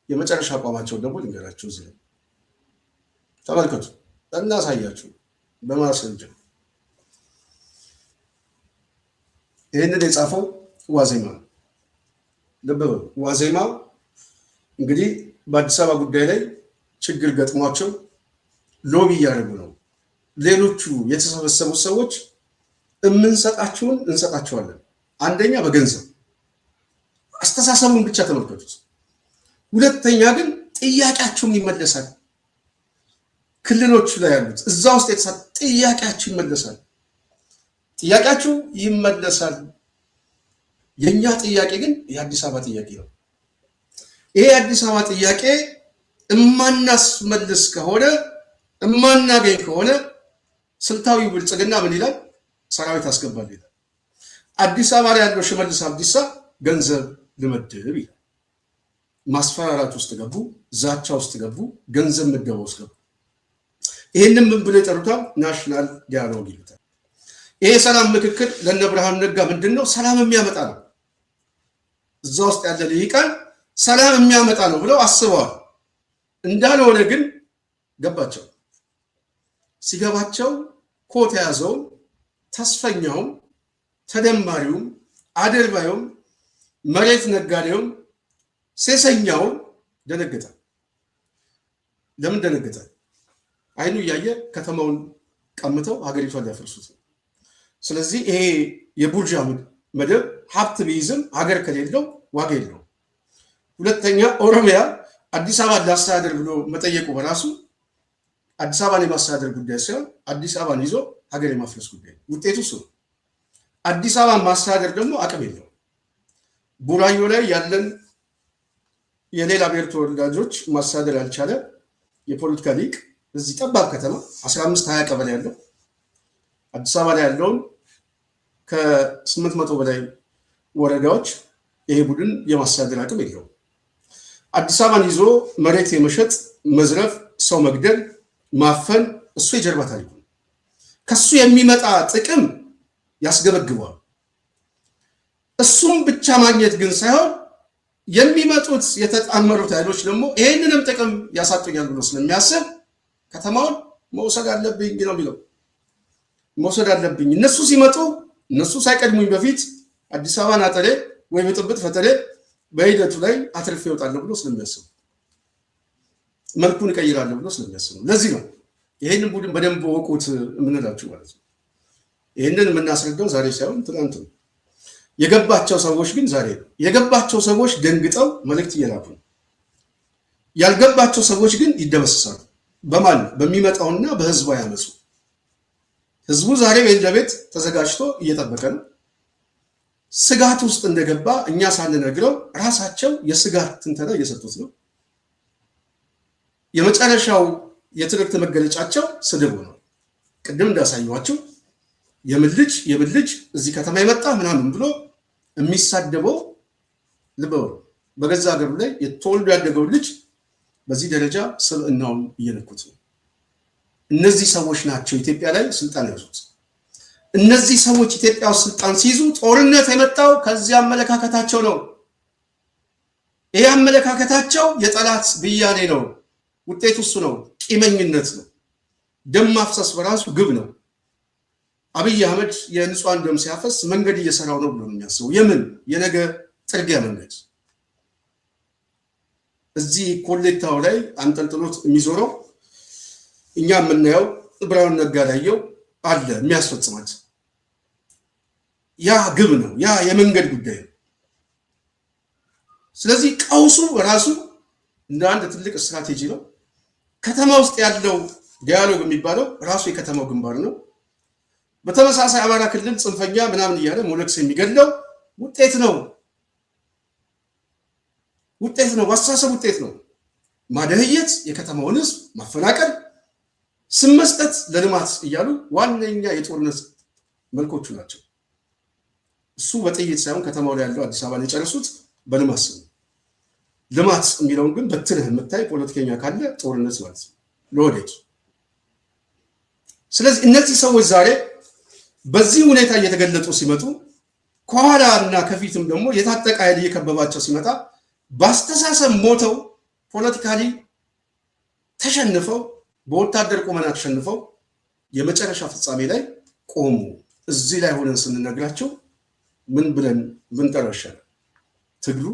የመጨረሻ አቋማቸውን ደግሞ ልንገራቸው። እዚህ ተመልከቱ፣ እናሳያችሁ በማስረጃ። ይህንን የጻፈው ዋዜማ ነው። ልብ በሉ፣ ዋዜማ እንግዲህ በአዲስ አበባ ጉዳይ ላይ ችግር ገጥሟቸው ሎቢ እያደረጉ ነው። ሌሎቹ የተሰበሰቡ ሰዎች የምንሰጣቸውን እንሰጣቸዋለን። አንደኛ በገንዘብ አስተሳሰቡን ብቻ ተመልከቱት። ሁለተኛ ግን ጥያቄያቸውን ይመለሳል። ክልሎቹ ላይ ያሉት እዛ ውስጥ የተሰጠ ጥያቄያቸው ይመለሳል። ጥያቄያቸው ይመለሳል። የኛ ጥያቄ ግን የአዲስ አበባ ጥያቄ ነው። ይሄ የአዲስ አበባ ጥያቄ እማናስመልስ ከሆነ እማናገኝ ከሆነ ስልታዊ ብልጽግና ምን ይላል? ሰራዊት አስገባል ይላል። አዲስ አበባ ላይ ያለው ሽመልስ አብዲሳ ገንዘብ ልመድብ ይላል። ማስፈራራት ውስጥ ገቡ፣ ዛቻ ውስጥ ገቡ፣ ገንዘብ ምደባ ውስጥ ገቡ። ይህንን ምን ብለው ይጠሩታል? ናሽናል ዲያሎግ ይሉታል። ይሄ ሰላም ምክክር ለነ ብርሃኑ ነጋ ምንድነው? ሰላም የሚያመጣ ነው። እዛ ውስጥ ያለ ልሂቃን ሰላም የሚያመጣ ነው ብለው አስበዋል። እንዳልሆነ ግን ገባቸው። ሲገባቸው ኮት የያዘውም ተስፈኛውም ተደማሪውም አድርባዩም መሬት ነጋዴውም ሴሰኛውም ደነገጠ። ለምን ደነገጠ? አይኑ እያየ ከተማውን ቀምተው ሀገሪቷን ሊያፈርሱት። ስለዚህ ይሄ የቡርዣ መደብ ሀብት ቢይዝም ሀገር ከሌለው ዋጋ የለው። ሁለተኛ ኦሮሚያ አዲስ አበባን ላስተዳደር ብሎ መጠየቁ በራሱ አዲስ አበባን የማስተዳደር ጉዳይ ሳይሆን አዲስ አበባን ይዞ ሀገር የማፍረስ ጉዳይ ነው። ውጤቱ እሱ ነው። አዲስ አበባን ማስተዳደር ደግሞ አቅም የለው። ቡራዮ ላይ ያለን የሌላ ብሔር ተወላጆች ማስተዳደር ያልቻለ የፖለቲካ ሊቅ እዚህ ጠባብ ከተማ 15-20 ቀበሌ ያለው አዲስ አበባ ላይ ያለውን ከ800 በላይ ወረዳዎች ይሄ ቡድን የማስተዳደር አቅም የለው። አዲስ አበባን ይዞ መሬት የመሸጥ መዝረፍ፣ ሰው መግደል፣ ማፈን እሱ የጀርባ ታሪክ ነው። ከሱ የሚመጣ ጥቅም ያስገበግበዋል። እሱም ብቻ ማግኘት ግን ሳይሆን የሚመጡት የተጣመሩት ኃይሎች ደግሞ ይሄንንም ጥቅም ያሳጡኛል ብሎ ስለሚያስብ ከተማውን መውሰድ አለብኝ ነው የሚለው። መውሰድ አለብኝ እነሱ ሲመጡ እነሱ ሳይቀድሙኝ በፊት አዲስ አበባን አጠሬ ወይ ብጥብጥ ፈጠሬ በሂደቱ ላይ አትርፌ እወጣለሁ ብሎ ስለሚያስብ መልኩን እቀይራለሁ ብሎ ስለሚያስብ ነው። ለዚህ ነው ይሄንን ቡድን በደንብ ወቁት የምንላችሁ ማለት ነው። ይሄንን የምናስረዳው ዛሬ ሳይሆን ትናንት ነው። የገባቸው ሰዎች ግን ዛሬ ነው። የገባቸው ሰዎች ደንግጠው መልእክት እየላኩ ነው። ያልገባቸው ሰዎች ግን ይደመሰሳሉ። በማን በሚመጣውና በህዝቡ ያመጹ። ህዝቡ ዛሬ ቤት ለቤት ተዘጋጅቶ እየጠበቀ ነው። ስጋት ውስጥ እንደገባ እኛ ሳንነግረው ራሳቸው የስጋት ትንተና እየሰጡት ነው። የመጨረሻው የትርክት መገለጫቸው ስድብ ነው። ቅድም እንዳሳየኋችሁ የምን ልጅ እዚህ ከተማ የመጣ ምናምን ብሎ የሚሳደበው ልብ በሉ። በገዛ ሀገሩ ላይ የተወልዶ ያደገው ልጅ በዚህ ደረጃ ስብዕናውን እየነኩት ነው። እነዚህ ሰዎች ናቸው ኢትዮጵያ ላይ ስልጣን ያዙት። እነዚህ ሰዎች ኢትዮጵያ ውስጥ ስልጣን ሲይዙ ጦርነት የመጣው ከዚህ አመለካከታቸው ነው። ይሄ አመለካከታቸው የጠላት ብያኔ ነው። ውጤቱ እሱ ነው። ቂመኝነት ነው። ደም ማፍሰስ በራሱ ግብ ነው። አብይ አህመድ የንጹሃን ደም ሲያፈስ መንገድ እየሰራው ነው ብሎ ነው የሚያስበው። የምን የነገ ጥርጊያ መንገድ እዚህ ኮሌታው ላይ አንጠልጥሎት የሚዞረው እኛ የምናየው ብርሃኑ ነጋ ላየው አለ የሚያስፈጽማት ያ ግብ ነው። ያ የመንገድ ጉዳይ ነው። ስለዚህ ቀውሱ በራሱ እንደ አንድ ትልቅ ስትራቴጂ ነው። ከተማ ውስጥ ያለው ዲያሎግ የሚባለው ራሱ የከተማው ግንባር ነው። በተመሳሳይ አማራ ክልል ጽንፈኛ ምናምን እያለ ሞለክስ የሚገለው ውጤት ነው። ዋሳሰብ ውጤት ነው። ማደህየት፣ የከተማውን ህዝብ ማፈናቀል፣ ስም መስጠት ለልማት እያሉ ዋነኛ የጦርነት መልኮቹ ናቸው። እሱ በጥይት ሳይሆን ከተማው ላይ ያለው አዲስ አበባን የጨረሱት በልማት ስም። ልማት የሚለውን ግን በትንህ የምታይ ፖለቲከኛ ካለ ጦርነት ማለት ነው ለወደቂ። ስለዚህ እነዚህ ሰዎች ዛሬ በዚህ ሁኔታ እየተገለጡ ሲመጡ ከኋላ እና ከፊትም ደግሞ የታጠቀ ኃይል እየከበባቸው ሲመጣ በአስተሳሰብ ሞተው ፖለቲካሊ ተሸንፈው በወታደር ቁመና ተሸንፈው የመጨረሻ ፍጻሜ ላይ ቆሙ። እዚህ ላይ ሆነን ስንነግራቸው ምን ብለን ብንጠራሻል? ትግሉ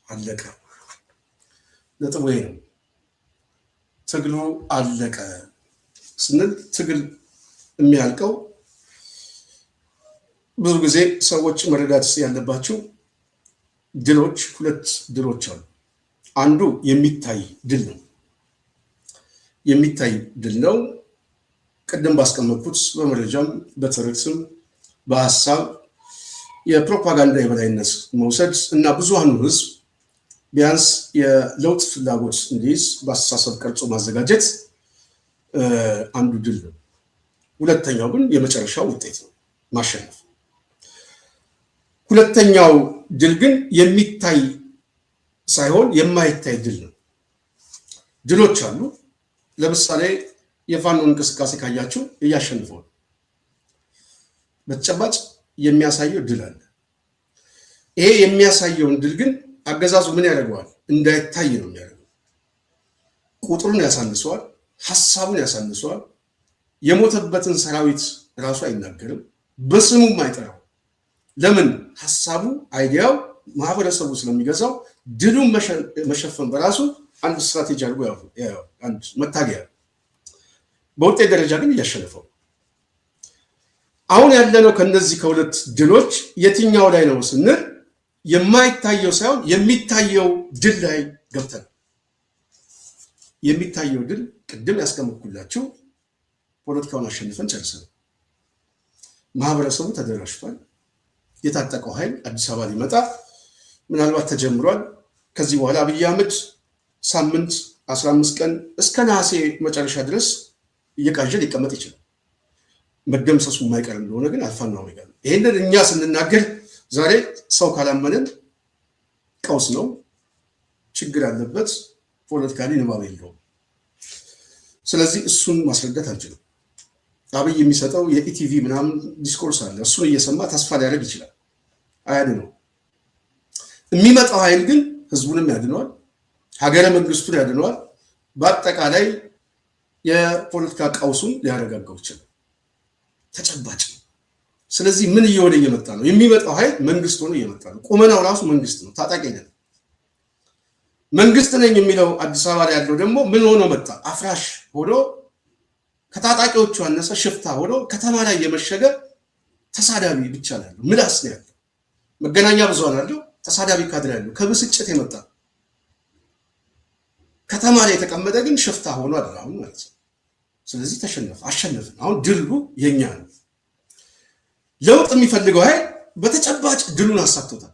አለቀ። ነጥቡ ይሄ ነው። ትግሉ አለቀ ስንል ትግል የሚያልቀው ብዙ ጊዜ ሰዎች መረዳት ያለባቸው ድሎች፣ ሁለት ድሎች አሉ። አንዱ የሚታይ ድል ነው። የሚታይ ድል ነው። ቅድም ባስቀመጥኩት በመረጃም በትርክትም በሀሳብ የፕሮፓጋንዳ የበላይነት መውሰድ እና ብዙሃኑ ህዝብ ቢያንስ የለውጥ ፍላጎት እንዲይዝ በአስተሳሰብ ቀርጾ ማዘጋጀት አንዱ ድል ነው። ሁለተኛው ግን የመጨረሻው ውጤት ነው፣ ማሸነፍ። ሁለተኛው ድል ግን የሚታይ ሳይሆን የማይታይ ድል ነው። ድሎች አሉ። ለምሳሌ የፋኖ እንቅስቃሴ ካያችሁ እያሸንፈው በተጨባጭ የሚያሳየው ድል አለ። ይሄ የሚያሳየውን ድል ግን አገዛዙ ምን ያደርገዋል? እንዳይታይ ነው የሚያደርገው። ቁጥሩን ያሳንሰዋል፣ ሐሳቡን ያሳንሰዋል። የሞተበትን ሰራዊት ራሱ አይናገርም፣ በስሙም አይጠራው። ለምን? ሐሳቡ አይዲያው ማህበረሰቡ ስለሚገዛው ድሉን መሸፈን በራሱ አንድ ስትራቴጂ አድርጎ ያው አንድ መታገያ። በውጤት ደረጃ ግን እያሸነፈው። አሁን ያለነው ከነዚህ ከሁለት ድሎች የትኛው ላይ ነው ስንል የማይታየው ሳይሆን የሚታየው ድል ላይ ገብተን። የሚታየው ድል ቅድም ያስቀመጥኩላችሁ ፖለቲካውን አሸንፈን ጨርሰን ማህበረሰቡ ተደራጅቷል። የታጠቀው ኃይል አዲስ አበባ ሊመጣ ምናልባት ተጀምሯል። ከዚህ በኋላ አብይ አህመድ ሳምንት 15 ቀን እስከ ነሐሴ መጨረሻ ድረስ እየቃዠ ሊቀመጥ ይችላል። መደምሰሱ የማይቀር እንደሆነ ግን አልፋና ኦሜጋ ነው። ይሄንን እኛ ስንናገር ዛሬ ሰው ካላመነን ቀውስ ነው፣ ችግር አለበት፣ ፖለቲካሊ ንባብ የለውም። ስለዚህ እሱን ማስረዳት አንችልም። አብይ የሚሰጠው የኢቲቪ ምናምን ዲስኮርስ አለ። እሱን እየሰማ ተስፋ ሊያደርግ ይችላል። አያድነው። የሚመጣው ኃይል ግን ህዝቡንም ያድነዋል፣ ሀገረ መንግስቱን ያድነዋል፣ በአጠቃላይ የፖለቲካ ቀውሱን ሊያረጋጋው ይችላል። ተጨባጭ ነው። ስለዚህ ምን እየሆነ እየመጣ ነው? የሚመጣው ኃይል መንግስት ሆኖ እየመጣ ነው። ቁመናው ራሱ መንግስት ነው፣ ታጣቂ አይደለም። መንግስት ነኝ የሚለው አዲስ አበባ ላይ ያለው ደግሞ ምን ሆኖ መጣ? አፍራሽ ሆኖ ከታጣቂዎቹ ያነሰ ሽፍታ ሆኖ ከተማ ላይ የመሸገ ተሳዳቢ ብቻ ነው ያለው፣ ምላስ ነው ያለው፣ መገናኛ ብዙሃን አለው፣ ተሳዳቢ ካድሬ ያለው፣ ከብስጭት የመጣ ከተማ ላይ የተቀመጠ ግን ሽፍታ ሆኖ አሁን ማለት ነው። ስለዚህ አሸነፍን። አሁን ድሉ የኛ ነው። ለውጥ የሚፈልገው ኃይል በተጨባጭ ድሉን አሳክቶታል።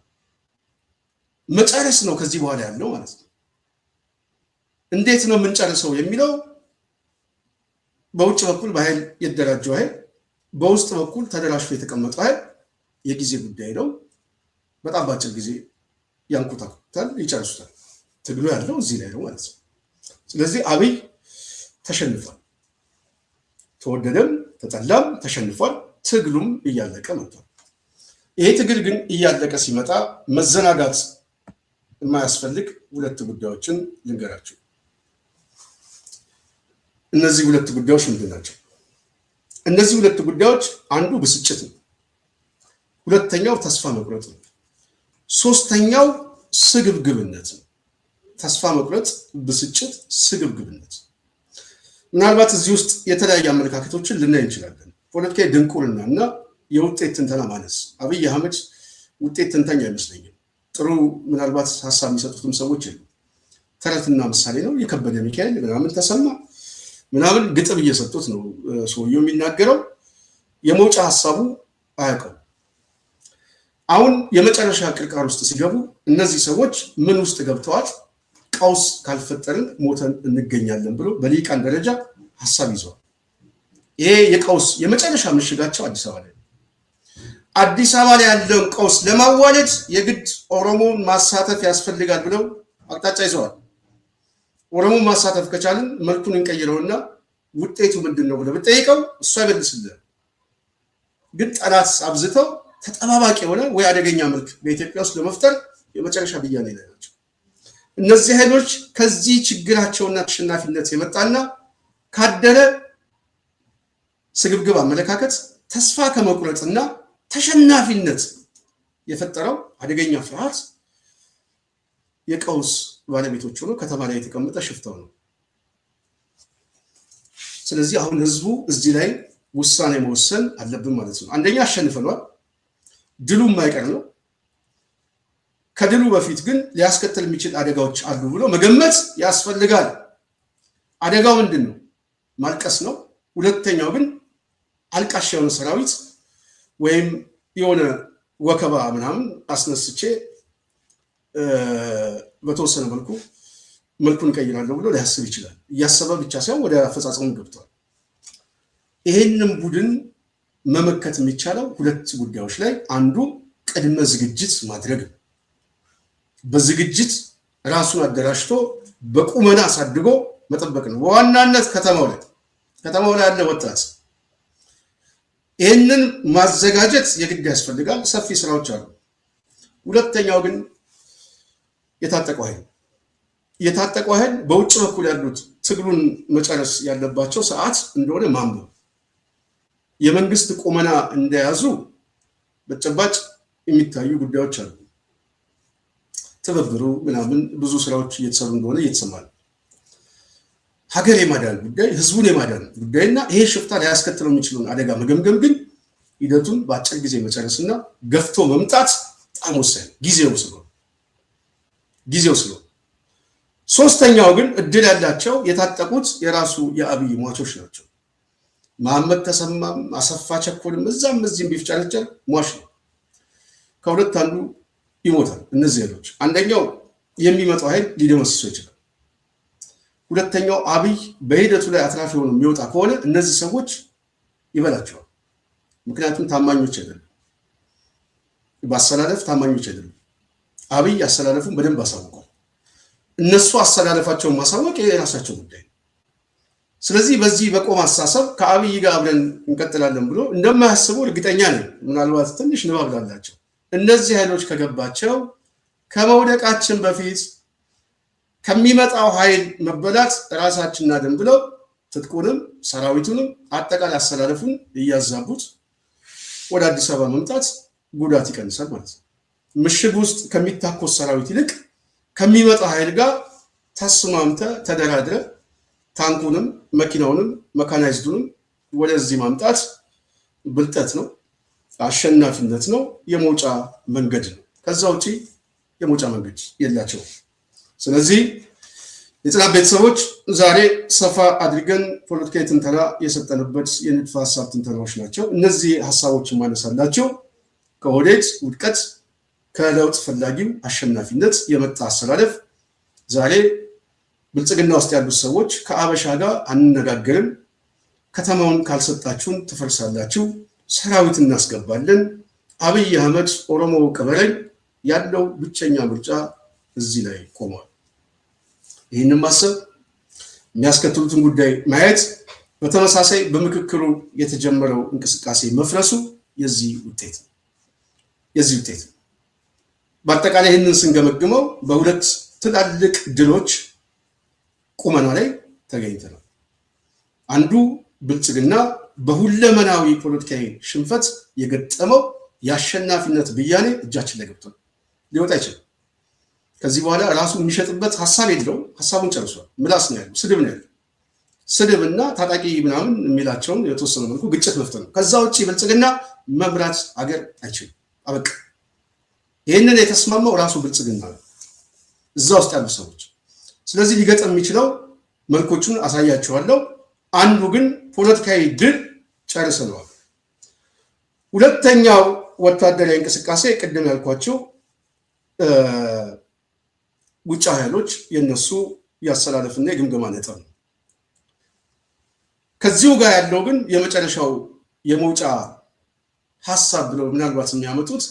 መጨረስ ነው ከዚህ በኋላ ያለው ማለት ነው። እንዴት ነው የምንጨርሰው የሚለው በውጭ በኩል በኃይል የተደራጀው ኃይል፣ በውስጥ በኩል ተደራጅቶ የተቀመጠው ኃይል የጊዜ ጉዳይ ነው። በጣም ባጭር ጊዜ ያንኩታል፣ ይጨርሱታል። ትግሉ ያለው እዚህ ላይ ነው ማለት ነው። ስለዚህ አብይ ተሸንፏል። ተወደደም ተጠላም ተሸንፏል። ትግሉም እያለቀ መጥቷል። ይሄ ትግል ግን እያለቀ ሲመጣ መዘናጋት የማያስፈልግ ሁለት ጉዳዮችን ልንገራችሁ። እነዚህ ሁለት ጉዳዮች ምንድን ናቸው? እነዚህ ሁለት ጉዳዮች አንዱ ብስጭት ነው፣ ሁለተኛው ተስፋ መቁረጥ ነው፣ ሶስተኛው ስግብግብነት ነው። ተስፋ መቁረጥ፣ ብስጭት፣ ስግብግብነት። ምናልባት እዚህ ውስጥ የተለያየ አመለካከቶችን ልናይ እንችላለን። ፖለቲካዊ ድንቁርና እና የውጤት ትንተና ማነስ። አብይ አህመድ ውጤት ትንተኛ አይመስለኝም። ጥሩ ምናልባት ሀሳብ የሚሰጡትም ሰዎች የሉ። ተረትና ምሳሌ ነው። የከበደ ሚካኤል ምናምን ተሰማ ምናምን ግጥም እየሰጡት ነው ሰውየው የሚናገረው። የመውጫ ሀሳቡ አያውቀው። አሁን የመጨረሻ ቅርቃር ውስጥ ሲገቡ እነዚህ ሰዎች ምን ውስጥ ገብተዋል? ቀውስ ካልፈጠርን ሞተን እንገኛለን ብሎ በሊቃን ደረጃ ሀሳብ ይዘዋል። ይሄ የቀውስ የመጨረሻ ምሽጋቸው አዲስ አበባ ላይ ነው። አዲስ አበባ ላይ ያለውን ቀውስ ለማዋለድ የግድ ኦሮሞን ማሳተፍ ያስፈልጋል ብለው አቅጣጫ ይዘዋል። ኦሮሞን ማሳተፍ ከቻልን መልኩን እንቀይረውና ውጤቱ ምንድን ነው ብለህ ብትጠይቀው እሱ አይመልስልህም። ግን ጠላት አብዝተው ተጠባባቂ የሆነ ወይ አደገኛ መልክ በኢትዮጵያ ውስጥ ለመፍጠር የመጨረሻ ብያኔ ላይ ናቸው። እነዚህ ኃይሎች ከዚህ ችግራቸውና ተሸናፊነት የመጣና ካደረ ስግብግብ አመለካከት፣ ተስፋ ከመቁረጥና ተሸናፊነት የፈጠረው አደገኛ ፍርሃት የቀውስ ባለቤቶች ሆኖ ከተማ ላይ የተቀመጠ ሽፍታው ነው። ስለዚህ አሁን ህዝቡ እዚህ ላይ ውሳኔ መወሰን አለብን ማለት ነው። አንደኛ አሸንፈናል፣ ድሉ የማይቀር ነው። ከድሉ በፊት ግን ሊያስከትል የሚችል አደጋዎች አሉ ብሎ መገመት ያስፈልጋል። አደጋው ምንድን ነው? ማልቀስ ነው። ሁለተኛው ግን አልቃሽ የሆነ ሰራዊት ወይም የሆነ ወከባ ምናምን አስነስቼ በተወሰነ መልኩ መልኩን እቀይራለሁ ብሎ ሊያስብ ይችላል። እያሰበ ብቻ ሳይሆን ወደ አፈጻጸሙ ገብቷል። ይሄንን ቡድን መመከት የሚቻለው ሁለት ጉዳዮች ላይ፣ አንዱ ቅድመ ዝግጅት ማድረግ ነው። በዝግጅት ራሱን አደራጅቶ በቁመና አሳድጎ መጠበቅ ነው። በዋናነት ከተማው ላይ ያለ ወጣት ይህንን ማዘጋጀት የግድ ያስፈልጋል። ሰፊ ስራዎች አሉ። ሁለተኛው ግን የታጠቀው ኃይል በውጭ በኩል ያሉት ትግሉን መጨረስ ያለባቸው ሰዓት እንደሆነ ማንበብ፣ የመንግስት ቁመና እንደያዙ በተጨባጭ የሚታዩ ጉዳዮች አሉ። ትብብሩ ምናምን ብዙ ስራዎች እየተሰሩ እንደሆነ እየተሰማል። ሀገር የማዳን ጉዳይ፣ ህዝቡን የማዳን ጉዳይና ይሄ ሽፍታ ሊያስከትለው የሚችለውን አደጋ መገምገም ግን ሂደቱን በአጭር ጊዜ መጨረስና ገፍቶ መምጣት በጣም ወሳኝ ጊዜው ስለሆነ። ሶስተኛው ግን እድል ያላቸው የታጠቁት የራሱ የአብይ ሟቾች ናቸው። መሐመድ ተሰማም አሰፋ ቸኮልም እዛም እዚህም ቢፍጨረጨር ሟች ነው። ከሁለት አንዱ ይሞታል። እነዚህ ኃይሎች አንደኛው የሚመጣው ኃይል ሊደመስሰው ይችላል። ሁለተኛው አብይ በሂደቱ ላይ አትራፊ ሆኖ የሚወጣ ከሆነ እነዚህ ሰዎች ይበላቸዋል። ምክንያቱም ታማኞች አይደሉም፣ በአሰላለፍ ታማኞች አይደሉም። አብይ አሰላለፉን በደንብ አሳውቋል። እነሱ አሰላለፋቸውን ማሳወቅ የራሳቸው ጉዳይ ነው። ስለዚህ በዚህ በቆም አስተሳሰብ ከአብይ ጋር አብረን እንቀጥላለን ብሎ እንደማያስቡ እርግጠኛ ነኝ። ምናልባት ትንሽ ንባብ ላላቸው እነዚህ ኃይሎች ከገባቸው ከመውደቃችን በፊት ከሚመጣው ኃይል መበላት ራሳችንና ደም ብለው ትጥቁንም ሰራዊቱንም አጠቃላይ አሰላለፉን እያዛቡት ወደ አዲስ አበባ መምጣት ጉዳት ይቀንሳል ማለት ነው። ምሽግ ውስጥ ከሚታኮስ ሰራዊት ይልቅ ከሚመጣ ኃይል ጋር ተስማምተ ተደራድረ ታንኩንም መኪናውንም መካናይዝዱንም ወደዚህ ማምጣት ብልጠት ነው፣ አሸናፊነት ነው፣ የመውጫ መንገድ ነው። ከዛ ውጪ የመውጫ መንገድ የላቸው። ስለዚህ የጽናት ቤተሰቦች ዛሬ ሰፋ አድርገን ፖለቲካዊ ትንተና የሰጠንበት የንድፈ ሀሳብ ትንተናዎች ናቸው። እነዚህ ሀሳቦችን ማነሳላቸው ከኦህዴድ ውድቀት ከለውጥ ፈላጊው አሸናፊነት የመጣ አሰላለፍ ዛሬ ብልጽግና ውስጥ ያሉት ሰዎች ከአበሻ ጋር አንነጋገርም፣ ከተማውን ካልሰጣችሁን ትፈርሳላችሁ፣ ሰራዊት እናስገባለን፣ አብይ አህመድ ኦሮሞ ቀበረኝ ያለው ብቸኛ ምርጫ እዚህ ላይ ቆሟል። ይህንን ማሰብ የሚያስከትሉትን ጉዳይ ማየት፣ በተመሳሳይ በምክክሩ የተጀመረው እንቅስቃሴ መፍረሱ የዚህ ውጤት ነው። በአጠቃላይ ይህንን ስንገመግመው በሁለት ትላልቅ ድሎች ቁመና ላይ ተገኝተናል። አንዱ ብልጽግና በሁለመናዊ ፖለቲካዊ ሽንፈት የገጠመው የአሸናፊነት ብያኔ እጃችን ላይ ገብቷል። ሊወጣ አይችልም። ከዚህ በኋላ ራሱ የሚሸጥበት ሀሳብ የለውም። ሀሳቡን ጨርሷል። ምላስ ነው ያለው፣ ስድብ ነው ያለው። ስድብና ታጣቂ ምናምን የሚላቸውን የተወሰነ መልኩ ግጭት መፍጠር ነው። ከዛ ውጭ ብልጽግና መምራት አገር አይችልም። አበቃ። ይህንን የተስማማው ራሱ ብልጽግና ነው፣ እዛ ውስጥ ያሉ ሰዎች። ስለዚህ ሊገጥም የሚችለው መልኮቹን አሳያቸዋለሁ። አንዱ ግን ፖለቲካዊ ድል ጨርሰነዋል። ሁለተኛው ወታደራዊ እንቅስቃሴ ቅድም ያልኳቸው ውጭ ኃይሎች የነሱ ያሰላለፍና የግምገማ ነጥብ ነው። ከዚሁ ጋር ያለው ግን የመጨረሻው የመውጫ ሐሳብ ብለው ምናልባት የሚያመጡት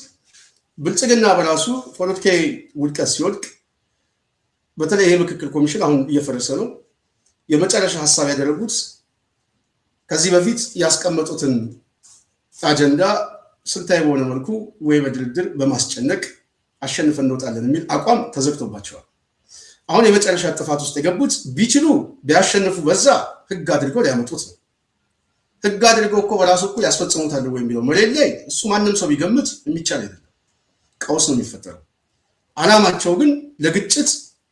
ብልጽግና በራሱ ፖለቲካዊ ውድቀት ሲወድቅ፣ በተለይ ይሄ ምክክር ኮሚሽን አሁን እየፈረሰ ነው። የመጨረሻ ሐሳብ ያደረጉት ከዚህ በፊት ያስቀመጡትን አጀንዳ ስልታዊ በሆነ መልኩ ወይ በድርድር በማስጨነቅ አሸንፈን እንወጣለን የሚል አቋም ተዘግቶባቸዋል። አሁን የመጨረሻ ጥፋት ውስጥ የገቡት ቢችሉ ቢያሸንፉ በዛ ህግ አድርገው ሊያመጡት ነው። ህግ አድርገው እኮ በራሱ እኮ ያስፈጽሙታል ወይ የሚለው መሬት ላይ እሱ ማንም ሰው ቢገምት የሚቻል አይደለም። ቀውስ ነው የሚፈጠረው። አላማቸው ግን ለግጭት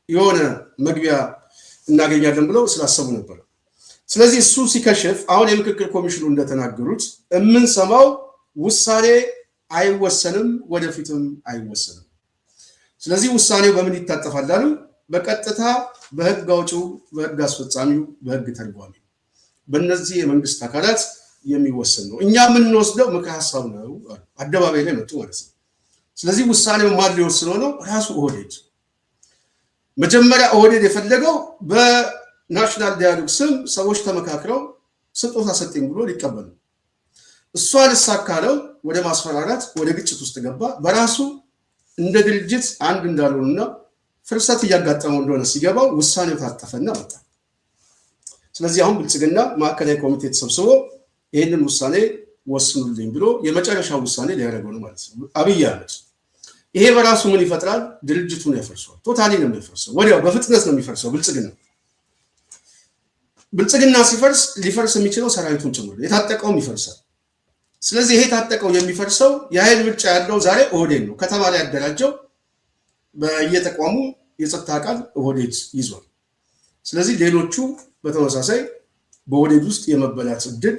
የሆነ መግቢያ እናገኛለን ብለው ስላሰቡ ነበር። ስለዚህ እሱ ሲከሽፍ አሁን የምክክር ኮሚሽኑ እንደተናገሩት የምንሰማው ውሳኔ አይወሰንም፣ ወደፊትም አይወሰንም። ስለዚህ ውሳኔው በምን ይታጠፋል አሉ? በቀጥታ በህግ አውጪው፣ በህግ አስፈጻሚው፣ በህግ ተርጓሚ በእነዚህ የመንግስት አካላት የሚወሰን ነው። እኛ የምንወስደው ምክር ሀሳብ ነው። አደባባይ ላይ መጡ ማለት ነው። ስለዚህ ውሳኔው ማን ሊወስነው ነው? ራሱ ኦህዴድ። መጀመሪያ ኦህዴድ የፈለገው በናሽናል ዲያሎግ ስም ሰዎች ተመካክረው ስጦታ ሰጠኝ ብሎ ሊቀበል ነው። እሷ ልሳካለው ወደ ማስፈራራት ወደ ግጭት ውስጥ ገባ። በራሱ እንደ ድርጅት አንድ እንዳልሆኑና ፍርሰት እያጋጠመው እንደሆነ ሲገባው ውሳኔው ታጠፈና ወጣ። ስለዚህ አሁን ብልጽግና ማዕከላዊ ኮሚቴ ተሰብስቦ ይህንን ውሳኔ ወስኑልኝ ብሎ የመጨረሻ ውሳኔ ሊያደርገው ነው ማለት ነው። አብይ አህመድ ይሄ በራሱ ምን ይፈጥራል? ድርጅቱን ያፈርሰዋል። ቶታሊ ነው የሚፈርሰው፣ ወዲያው በፍጥነት ነው የሚፈርሰው። ብልጽግና ሲፈርስ ሊፈርስ የሚችለው ሰራዊቱን ጭምር የታጠቀውም ይፈርሳል። ስለዚህ ይሄ ታጠቀው የሚፈርሰው የኃይል ምርጫ ያለው ዛሬ ኦህዴድ ነው። ከተማ ላይ ያደራጀው በየተቋሙ የጸጥታ አካል ኦህዴድ ይዟል። ስለዚህ ሌሎቹ በተመሳሳይ በኦህዴድ ውስጥ የመበላት እድል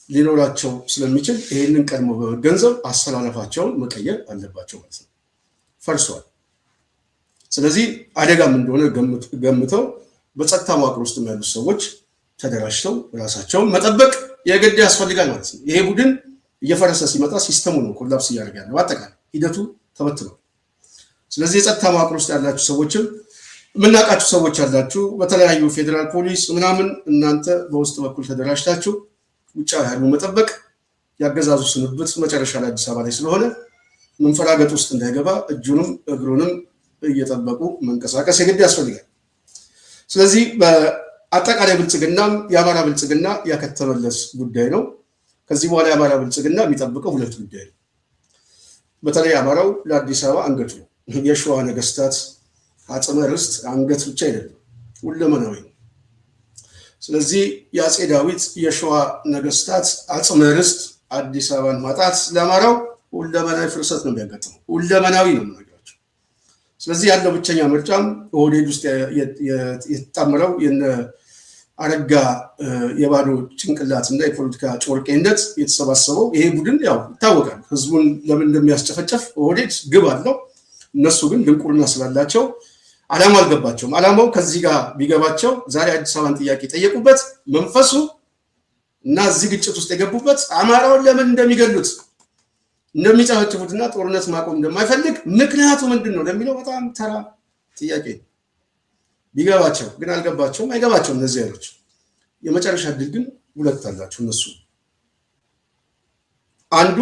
ሊኖራቸው ስለሚችል ይህንን ቀድሞ በመገንዘብ አሰላለፋቸውን መቀየር አለባቸው ማለት ነው። ፈርሷል። ስለዚህ አደጋም እንደሆነ ገምተው በጸጥታ መዋቅር ውስጥ ያሉ ሰዎች ተደራጅተው ራሳቸውን መጠበቅ የግድ ያስፈልጋል ማለት ነው። ይሄ ቡድን እየፈረሰ ሲመጣ ሲስተሙ ነው ኮላፕስ እያደረገ ያለው። አጠቃላይ ሂደቱ ተበትኗል። ስለዚህ የጸጥታ መዋቅር ውስጥ ያላችሁ ሰዎችም የምናውቃችሁ ሰዎች አላችሁ፣ በተለያዩ ፌዴራል ፖሊስ ምናምን እናንተ በውስጥ በኩል ተደራጅታችሁ ውጭ ያሉ መጠበቅ ያገዛዙ ስንብት መጨረሻ ላይ አዲስ አበባ ላይ ስለሆነ መንፈራገጥ ውስጥ እንዳይገባ እጁንም እግሩንም እየጠበቁ መንቀሳቀስ የግድ ያስፈልጋል። ስለዚህ በአጠቃላይ ብልጽግናም የአማራ ብልጽግና ያከተመለስ ጉዳይ ነው። ከዚህ በኋላ የአማራ ብልጽግና የሚጠብቀው ሁለት ጉዳይ ነው። በተለይ አማራው ለአዲስ አበባ አንገቱ ነው። የሸዋ ነገስታት አጽመ ርስት አንገት ብቻ አይደለም፣ ሁለመናዊ ነው። ስለዚህ የአፄ ዳዊት የሸዋ ነገስታት አጽመ ርስት አዲስ አበባን ማጣት ለአማራው ሁለመናዊ ፍርሰት ነው የሚያጋጥመው። ሁለመናዊ ነው የምነግራቸው። ስለዚህ ያለው ብቸኛ ምርጫም ኦህዴድ ውስጥ የተጣመረው የነ አረጋ የባዶ ጭንቅላትና የፖለቲካ ጮርቄነት የተሰባሰበው ይሄ ቡድን ያው ይታወቃል። ህዝቡን ለምን እንደሚያስጨፈጨፍ ኦህዴድ ግብ አለው። እነሱ ግን ድንቁርና ስላላቸው ዓላማው አልገባቸውም። ዓላማው ከዚህ ጋር ቢገባቸው ዛሬ አዲስ አበባን ጥያቄ የጠየቁበት መንፈሱ እና እዚህ ግጭት ውስጥ የገቡበት አማራውን ለምን እንደሚገሉት እንደሚጨፈጭፉትና ጦርነት ማቆም እንደማይፈልግ ምክንያቱ ምንድን ነው ለሚለው በጣም ተራ ጥያቄ ቢገባቸው ግን አልገባቸውም። አይገባቸውም እነዚህ ያሉት። የመጨረሻ ድል ግን ሁለት አላቸው እነሱ። አንዱ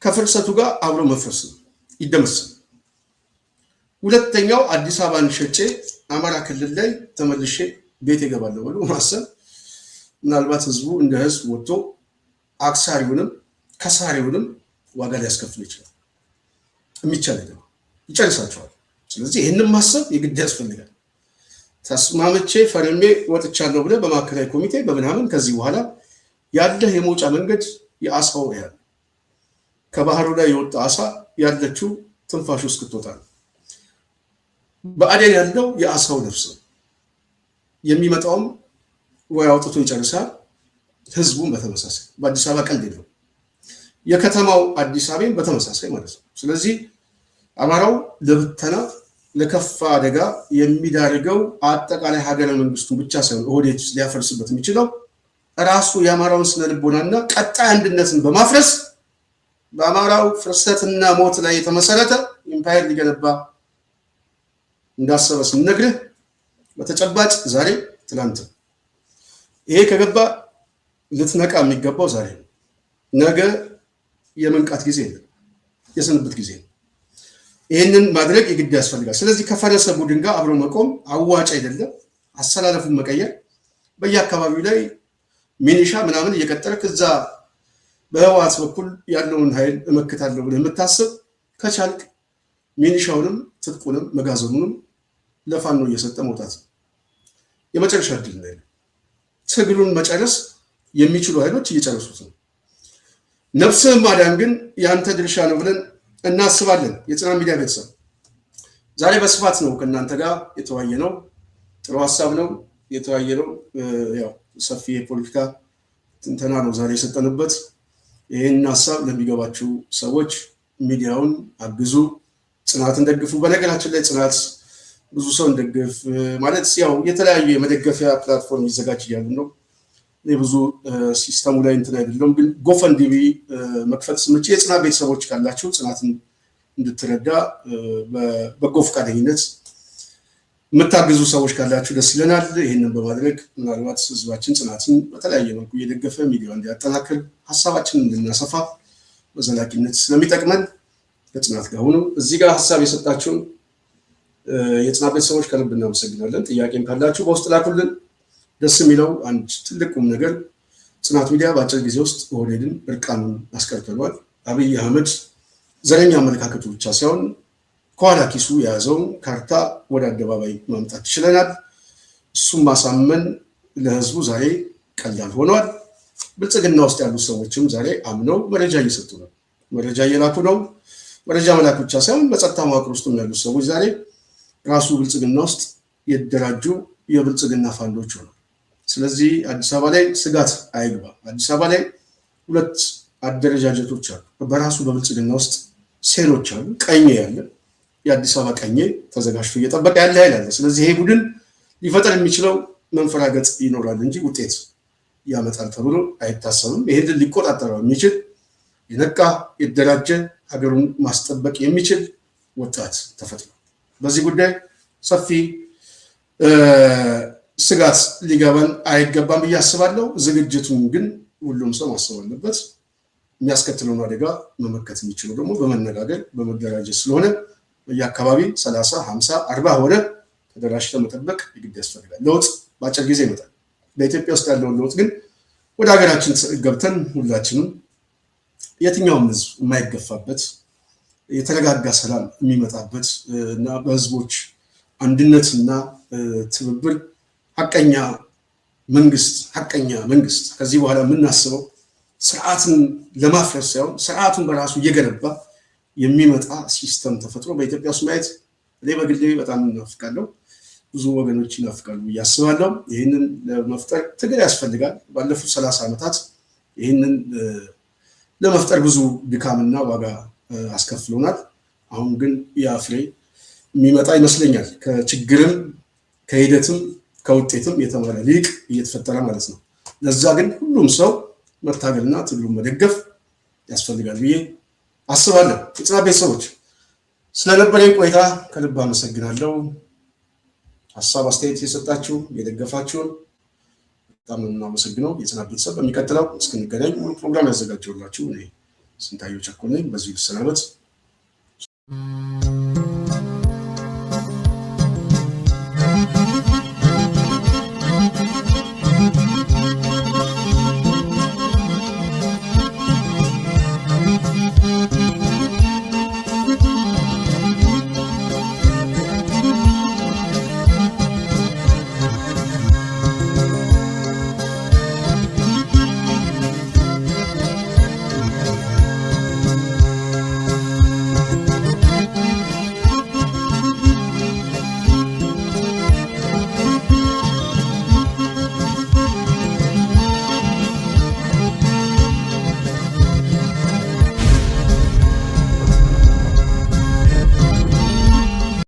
ከፍርሰቱ ጋር አብሮ መፍረስ ነው፣ ይደመሰል። ሁለተኛው አዲስ አበባን ሸጬ አማራ ክልል ላይ ተመልሼ ቤት ይገባለሁ ብሎ ማሰብ ምናልባት ህዝቡ እንደ ህዝብ ወጥቶ አክሳሪውንም ከሳሪውንም ዋጋ ሊያስከፍል ይችላል። የሚቻል ነው፣ ይጨርሳቸዋል። ስለዚህ ይህንን ማሰብ የግድ ያስፈልጋል። ተስማምቼ ፈርሜ ወጥቻለሁ ብለህ በማዕከላዊ ኮሚቴ በምናምን ከዚህ በኋላ ያለህ የመውጫ መንገድ የአሳው ያህል ከባህሩ ላይ የወጣ አሳ ያለችው ትንፋሹ እስክትወጣ ነው። በአዴን ያለው የአሳው ነፍስ ነው። የሚመጣውም ወይ አውጥቶ ይጨርሳል። ህዝቡን በተመሳሳይ በአዲስ አበባ ቀልድ የለውም። የከተማው አዲስ አበባን በተመሳሳይ ማለት ነው። ስለዚህ አማራው ለብተና ለከፋ አደጋ የሚዳርገው አጠቃላይ ሀገረ መንግስቱን ብቻ ሳይሆን ኦህዴድ ሊያፈርስበት የሚችለው ራሱ የአማራውን ስነ ልቦናና ቀጣይ አንድነትን በማፍረስ በአማራው ፍርሰትና ሞት ላይ የተመሰረተ ኢምፓየር ሊገነባ እንዳሰበ ስንነግርህ በተጨባጭ ዛሬ ትላንት ይሄ ከገባ ልትነቃ የሚገባው ዛሬ ነው። ነገ የመንቃት ጊዜ ነው፣ የስንብት ጊዜ ነው። ይህንን ማድረግ የግድ ያስፈልጋል። ስለዚህ ከፈረሰ ቡድን ጋር አብሮ መቆም አዋጭ አይደለም። አሰላለፉን መቀየር፣ በየአካባቢው ላይ ሚኒሻ ምናምን እየቀጠርክ እዛ በህወሓት በኩል ያለውን ኃይል እመክታለሁ ብለህ የምታስብ ከቻልክ ሚኒሻውንም ትጥቁንም መጋዘኑንም ለፋኖ እየሰጠ መውጣት የመጨረሻ እድል ነው። ትግሉን መጨረስ የሚችሉ ኃይሎች እየጨረሱት ነው። ነፍስህን ማዳን ግን ያንተ ድርሻ ነው ብለን እናስባለን። የጽናት ሚዲያ ቤተሰብ ዛሬ በስፋት ነው ከእናንተ ጋር የተወያየ ነው። ጥሩ ሀሳብ ነው የተወያየ ነው። ያው ሰፊ የፖለቲካ ትንተና ነው ዛሬ የሰጠንበት። ይህን ሀሳብ ለሚገባችሁ ሰዎች ሚዲያውን አግዙ፣ ጽናትን ደግፉ። በነገራችን ላይ ጽናት ብዙ ሰው እንደግፍ ማለት ያው የተለያዩ የመደገፊያ ፕላትፎርም ይዘጋጅ እያሉ ነው። ብዙ ሲስተሙ ላይ እንትን አይደለም፣ ግን ጎፈንድሚ መክፈት ስምጭ የጽናት ቤተሰቦች ካላችሁ ጽናትን እንድትረዳ በጎ ፈቃደኝነት የምታግዙ ሰዎች ካላችሁ ደስ ይለናል። ይህንን በማድረግ ምናልባት ህዝባችን ጽናትን በተለያየ መልኩ እየደገፈ ሚዲያ እንዲያጠናክር ሀሳባችንን እንድናሰፋ በዘላቂነት ስለሚጠቅመን ከጽናት ጋር ሆኖ እዚህ ጋር ሀሳብ የሰጣችሁን የጽናት ቤተሰቦች ከልብ እናመሰግናለን። ጥያቄም ካላችሁ በውስጥ ላኩልን። ደስ የሚለው አንድ ትልቅ ቁም ነገር ጽናት ሚዲያ በአጭር ጊዜ ውስጥ ኦህዴድን እርቃኑን አስቀርቷል። አብይ አህመድ ዘረኛ አመለካከቱ ብቻ ሳይሆን ከኋላ ኪሱ የያዘውን ካርታ ወደ አደባባይ ማምጣት ይችለናል። እሱም ማሳመን ለህዝቡ ዛሬ ቀላል ሆኗል። ብልጽግና ውስጥ ያሉ ሰዎችም ዛሬ አምነው መረጃ እየሰጡ ነው፣ መረጃ እየላኩ ነው። መረጃ መላክ ብቻ ሳይሆን በጸጥታ መዋቅር ውስጥ ያሉ ሰዎች ዛሬ ራሱ ብልጽግና ውስጥ የተደራጁ የብልጽግና ፋንዶች ሆነው። ስለዚህ አዲስ አበባ ላይ ስጋት አይግባ። አዲስ አበባ ላይ ሁለት አደረጃጀቶች አሉ። በራሱ በብልጽግና ውስጥ ሴሎች አሉ። ቀኝ ያለ የአዲስ አበባ ቀኝ ተዘጋጅቶ እየጠበቀ ያለ ኃይል አለ። ስለዚህ ይሄ ቡድን ሊፈጠር የሚችለው መንፈራገጥ ይኖራል እንጂ ውጤት ያመጣል ተብሎ አይታሰብም። ይሄን ሊቆጣጠረው የሚችል የነቃ የተደራጀ ሀገሩን ማስጠበቅ የሚችል ወጣት ተፈጥሯል። በዚህ ጉዳይ ሰፊ ስጋት ሊገባን አይገባም ብዬ አስባለሁ። ዝግጅቱን ግን ሁሉም ሰው ማሰብ አለበት። የሚያስከትለውን አደጋ መመከት የሚችለው ደግሞ በመነጋገር በመደራጀት ስለሆነ በየአካባቢ 30፣ 50፣ 40 ሆነ ተደራጅተው መጠበቅ የግድ ያስፈልጋል። ለውጥ በአጭር ጊዜ ይመጣል። በኢትዮጵያ ውስጥ ያለውን ለውጥ ግን ወደ ሀገራችን ገብተን ሁላችንም የትኛውም ህዝብ የማይገፋበት የተረጋጋ ሰላም የሚመጣበት እና በህዝቦች አንድነትና ትብብር ሐቀኛ መንግስት ከዚህ በኋላ የምናስበው ስርዓትን ለማፍረስ ሳይሆን ስርዓቱን በራሱ እየገነባ የሚመጣ ሲስተም ተፈጥሮ በኢትዮጵያ ውስጥ ማየት እኔ በግሌ በጣም እናፍቃለሁ። ብዙ ወገኖች ይናፍቃሉ ብዬ አስባለሁ። ይህንን ለመፍጠር ትግል ያስፈልጋል። ባለፉት 30 ዓመታት ይህንን ለመፍጠር ብዙ ድካምና ዋጋ አስከፍሎናል። አሁን ግን ያ ፍሬ የሚመጣ ይመስለኛል። ከችግርም ከሂደትም ከውጤትም የተማረ ሊቅ እየተፈጠረ ማለት ነው። ለዛ ግን ሁሉም ሰው መታገልና ትግሉን መደገፍ ያስፈልጋል ብዬ አስባለሁ። የጽናት ቤተሰቦች ስለነበረኝ ቆይታ ከልብ አመሰግናለሁ። ሀሳብ አስተያየት የሰጣችሁ የደገፋችሁን በጣም እናመሰግነው። የጽናት ቤተሰብ በሚቀጥለው እስክንገናኝ ሙሉ ፕሮግራም ያዘጋጀውላችሁ እኔ ስንታየው ቸኮል ነኝ። በዚሁ ልሰናበት።